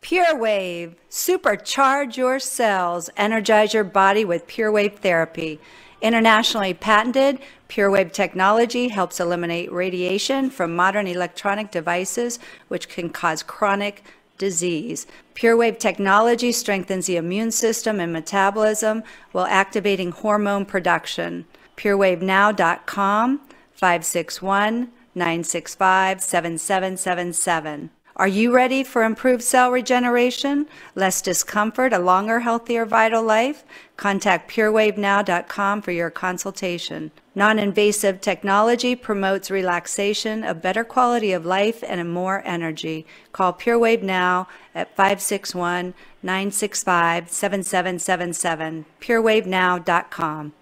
Pure Wave. Supercharge your cells. Energize your body with Pure Wave therapy. Internationally patented, Pure Wave technology helps eliminate radiation from modern electronic devices which can cause chronic disease. Pure Wave technology strengthens the immune system and metabolism while activating hormone production. PureWaveNow.com, 561-965-7777. Are you ready for improved cell regeneration, less discomfort, a longer, healthier, vital life? Contact PureWaveNow.com for your consultation. Non-invasive technology promotes relaxation, a better quality of life, and more energy. Call PureWave Now at 561-965-7777. PureWaveNow.com.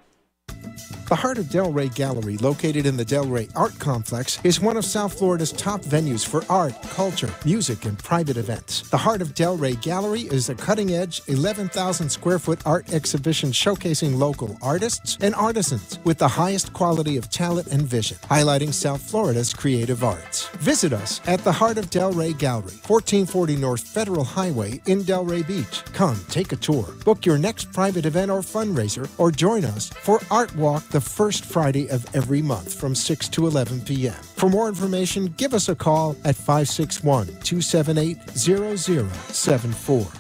The Heart of Delray Gallery, located in the Delray Art Complex, is one of South Florida's top venues for art, culture, music, and private events. The Heart of Delray Gallery is a cutting-edge, 11,000-square-foot art exhibition showcasing local artists and artisans with the highest quality of talent and vision, highlighting South Florida's creative arts. Visit us at the Heart of Delray Gallery, 1440 North Federal Highway in Delray Beach. Come, take a tour, book your next private event or fundraiser, or join us for Art Walk the first Friday of every month from 6 to 11 p.m. For more information, give us a call at 561-278-0074.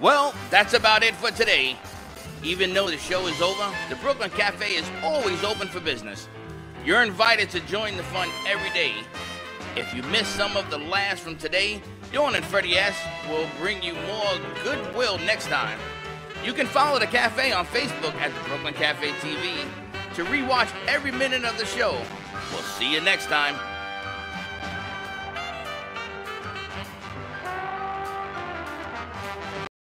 Well, that's about it for today. Even though the show is over, the Brooklyn Cafe is always open for business. You're invited to join the fun every day. If you missed some of the laughs from today, Dawn and Freddie S. will bring you more goodwill next time. You can follow the cafe on Facebook at the Brooklyn Cafe TV to rewatch every minute of the show. We'll see you next time.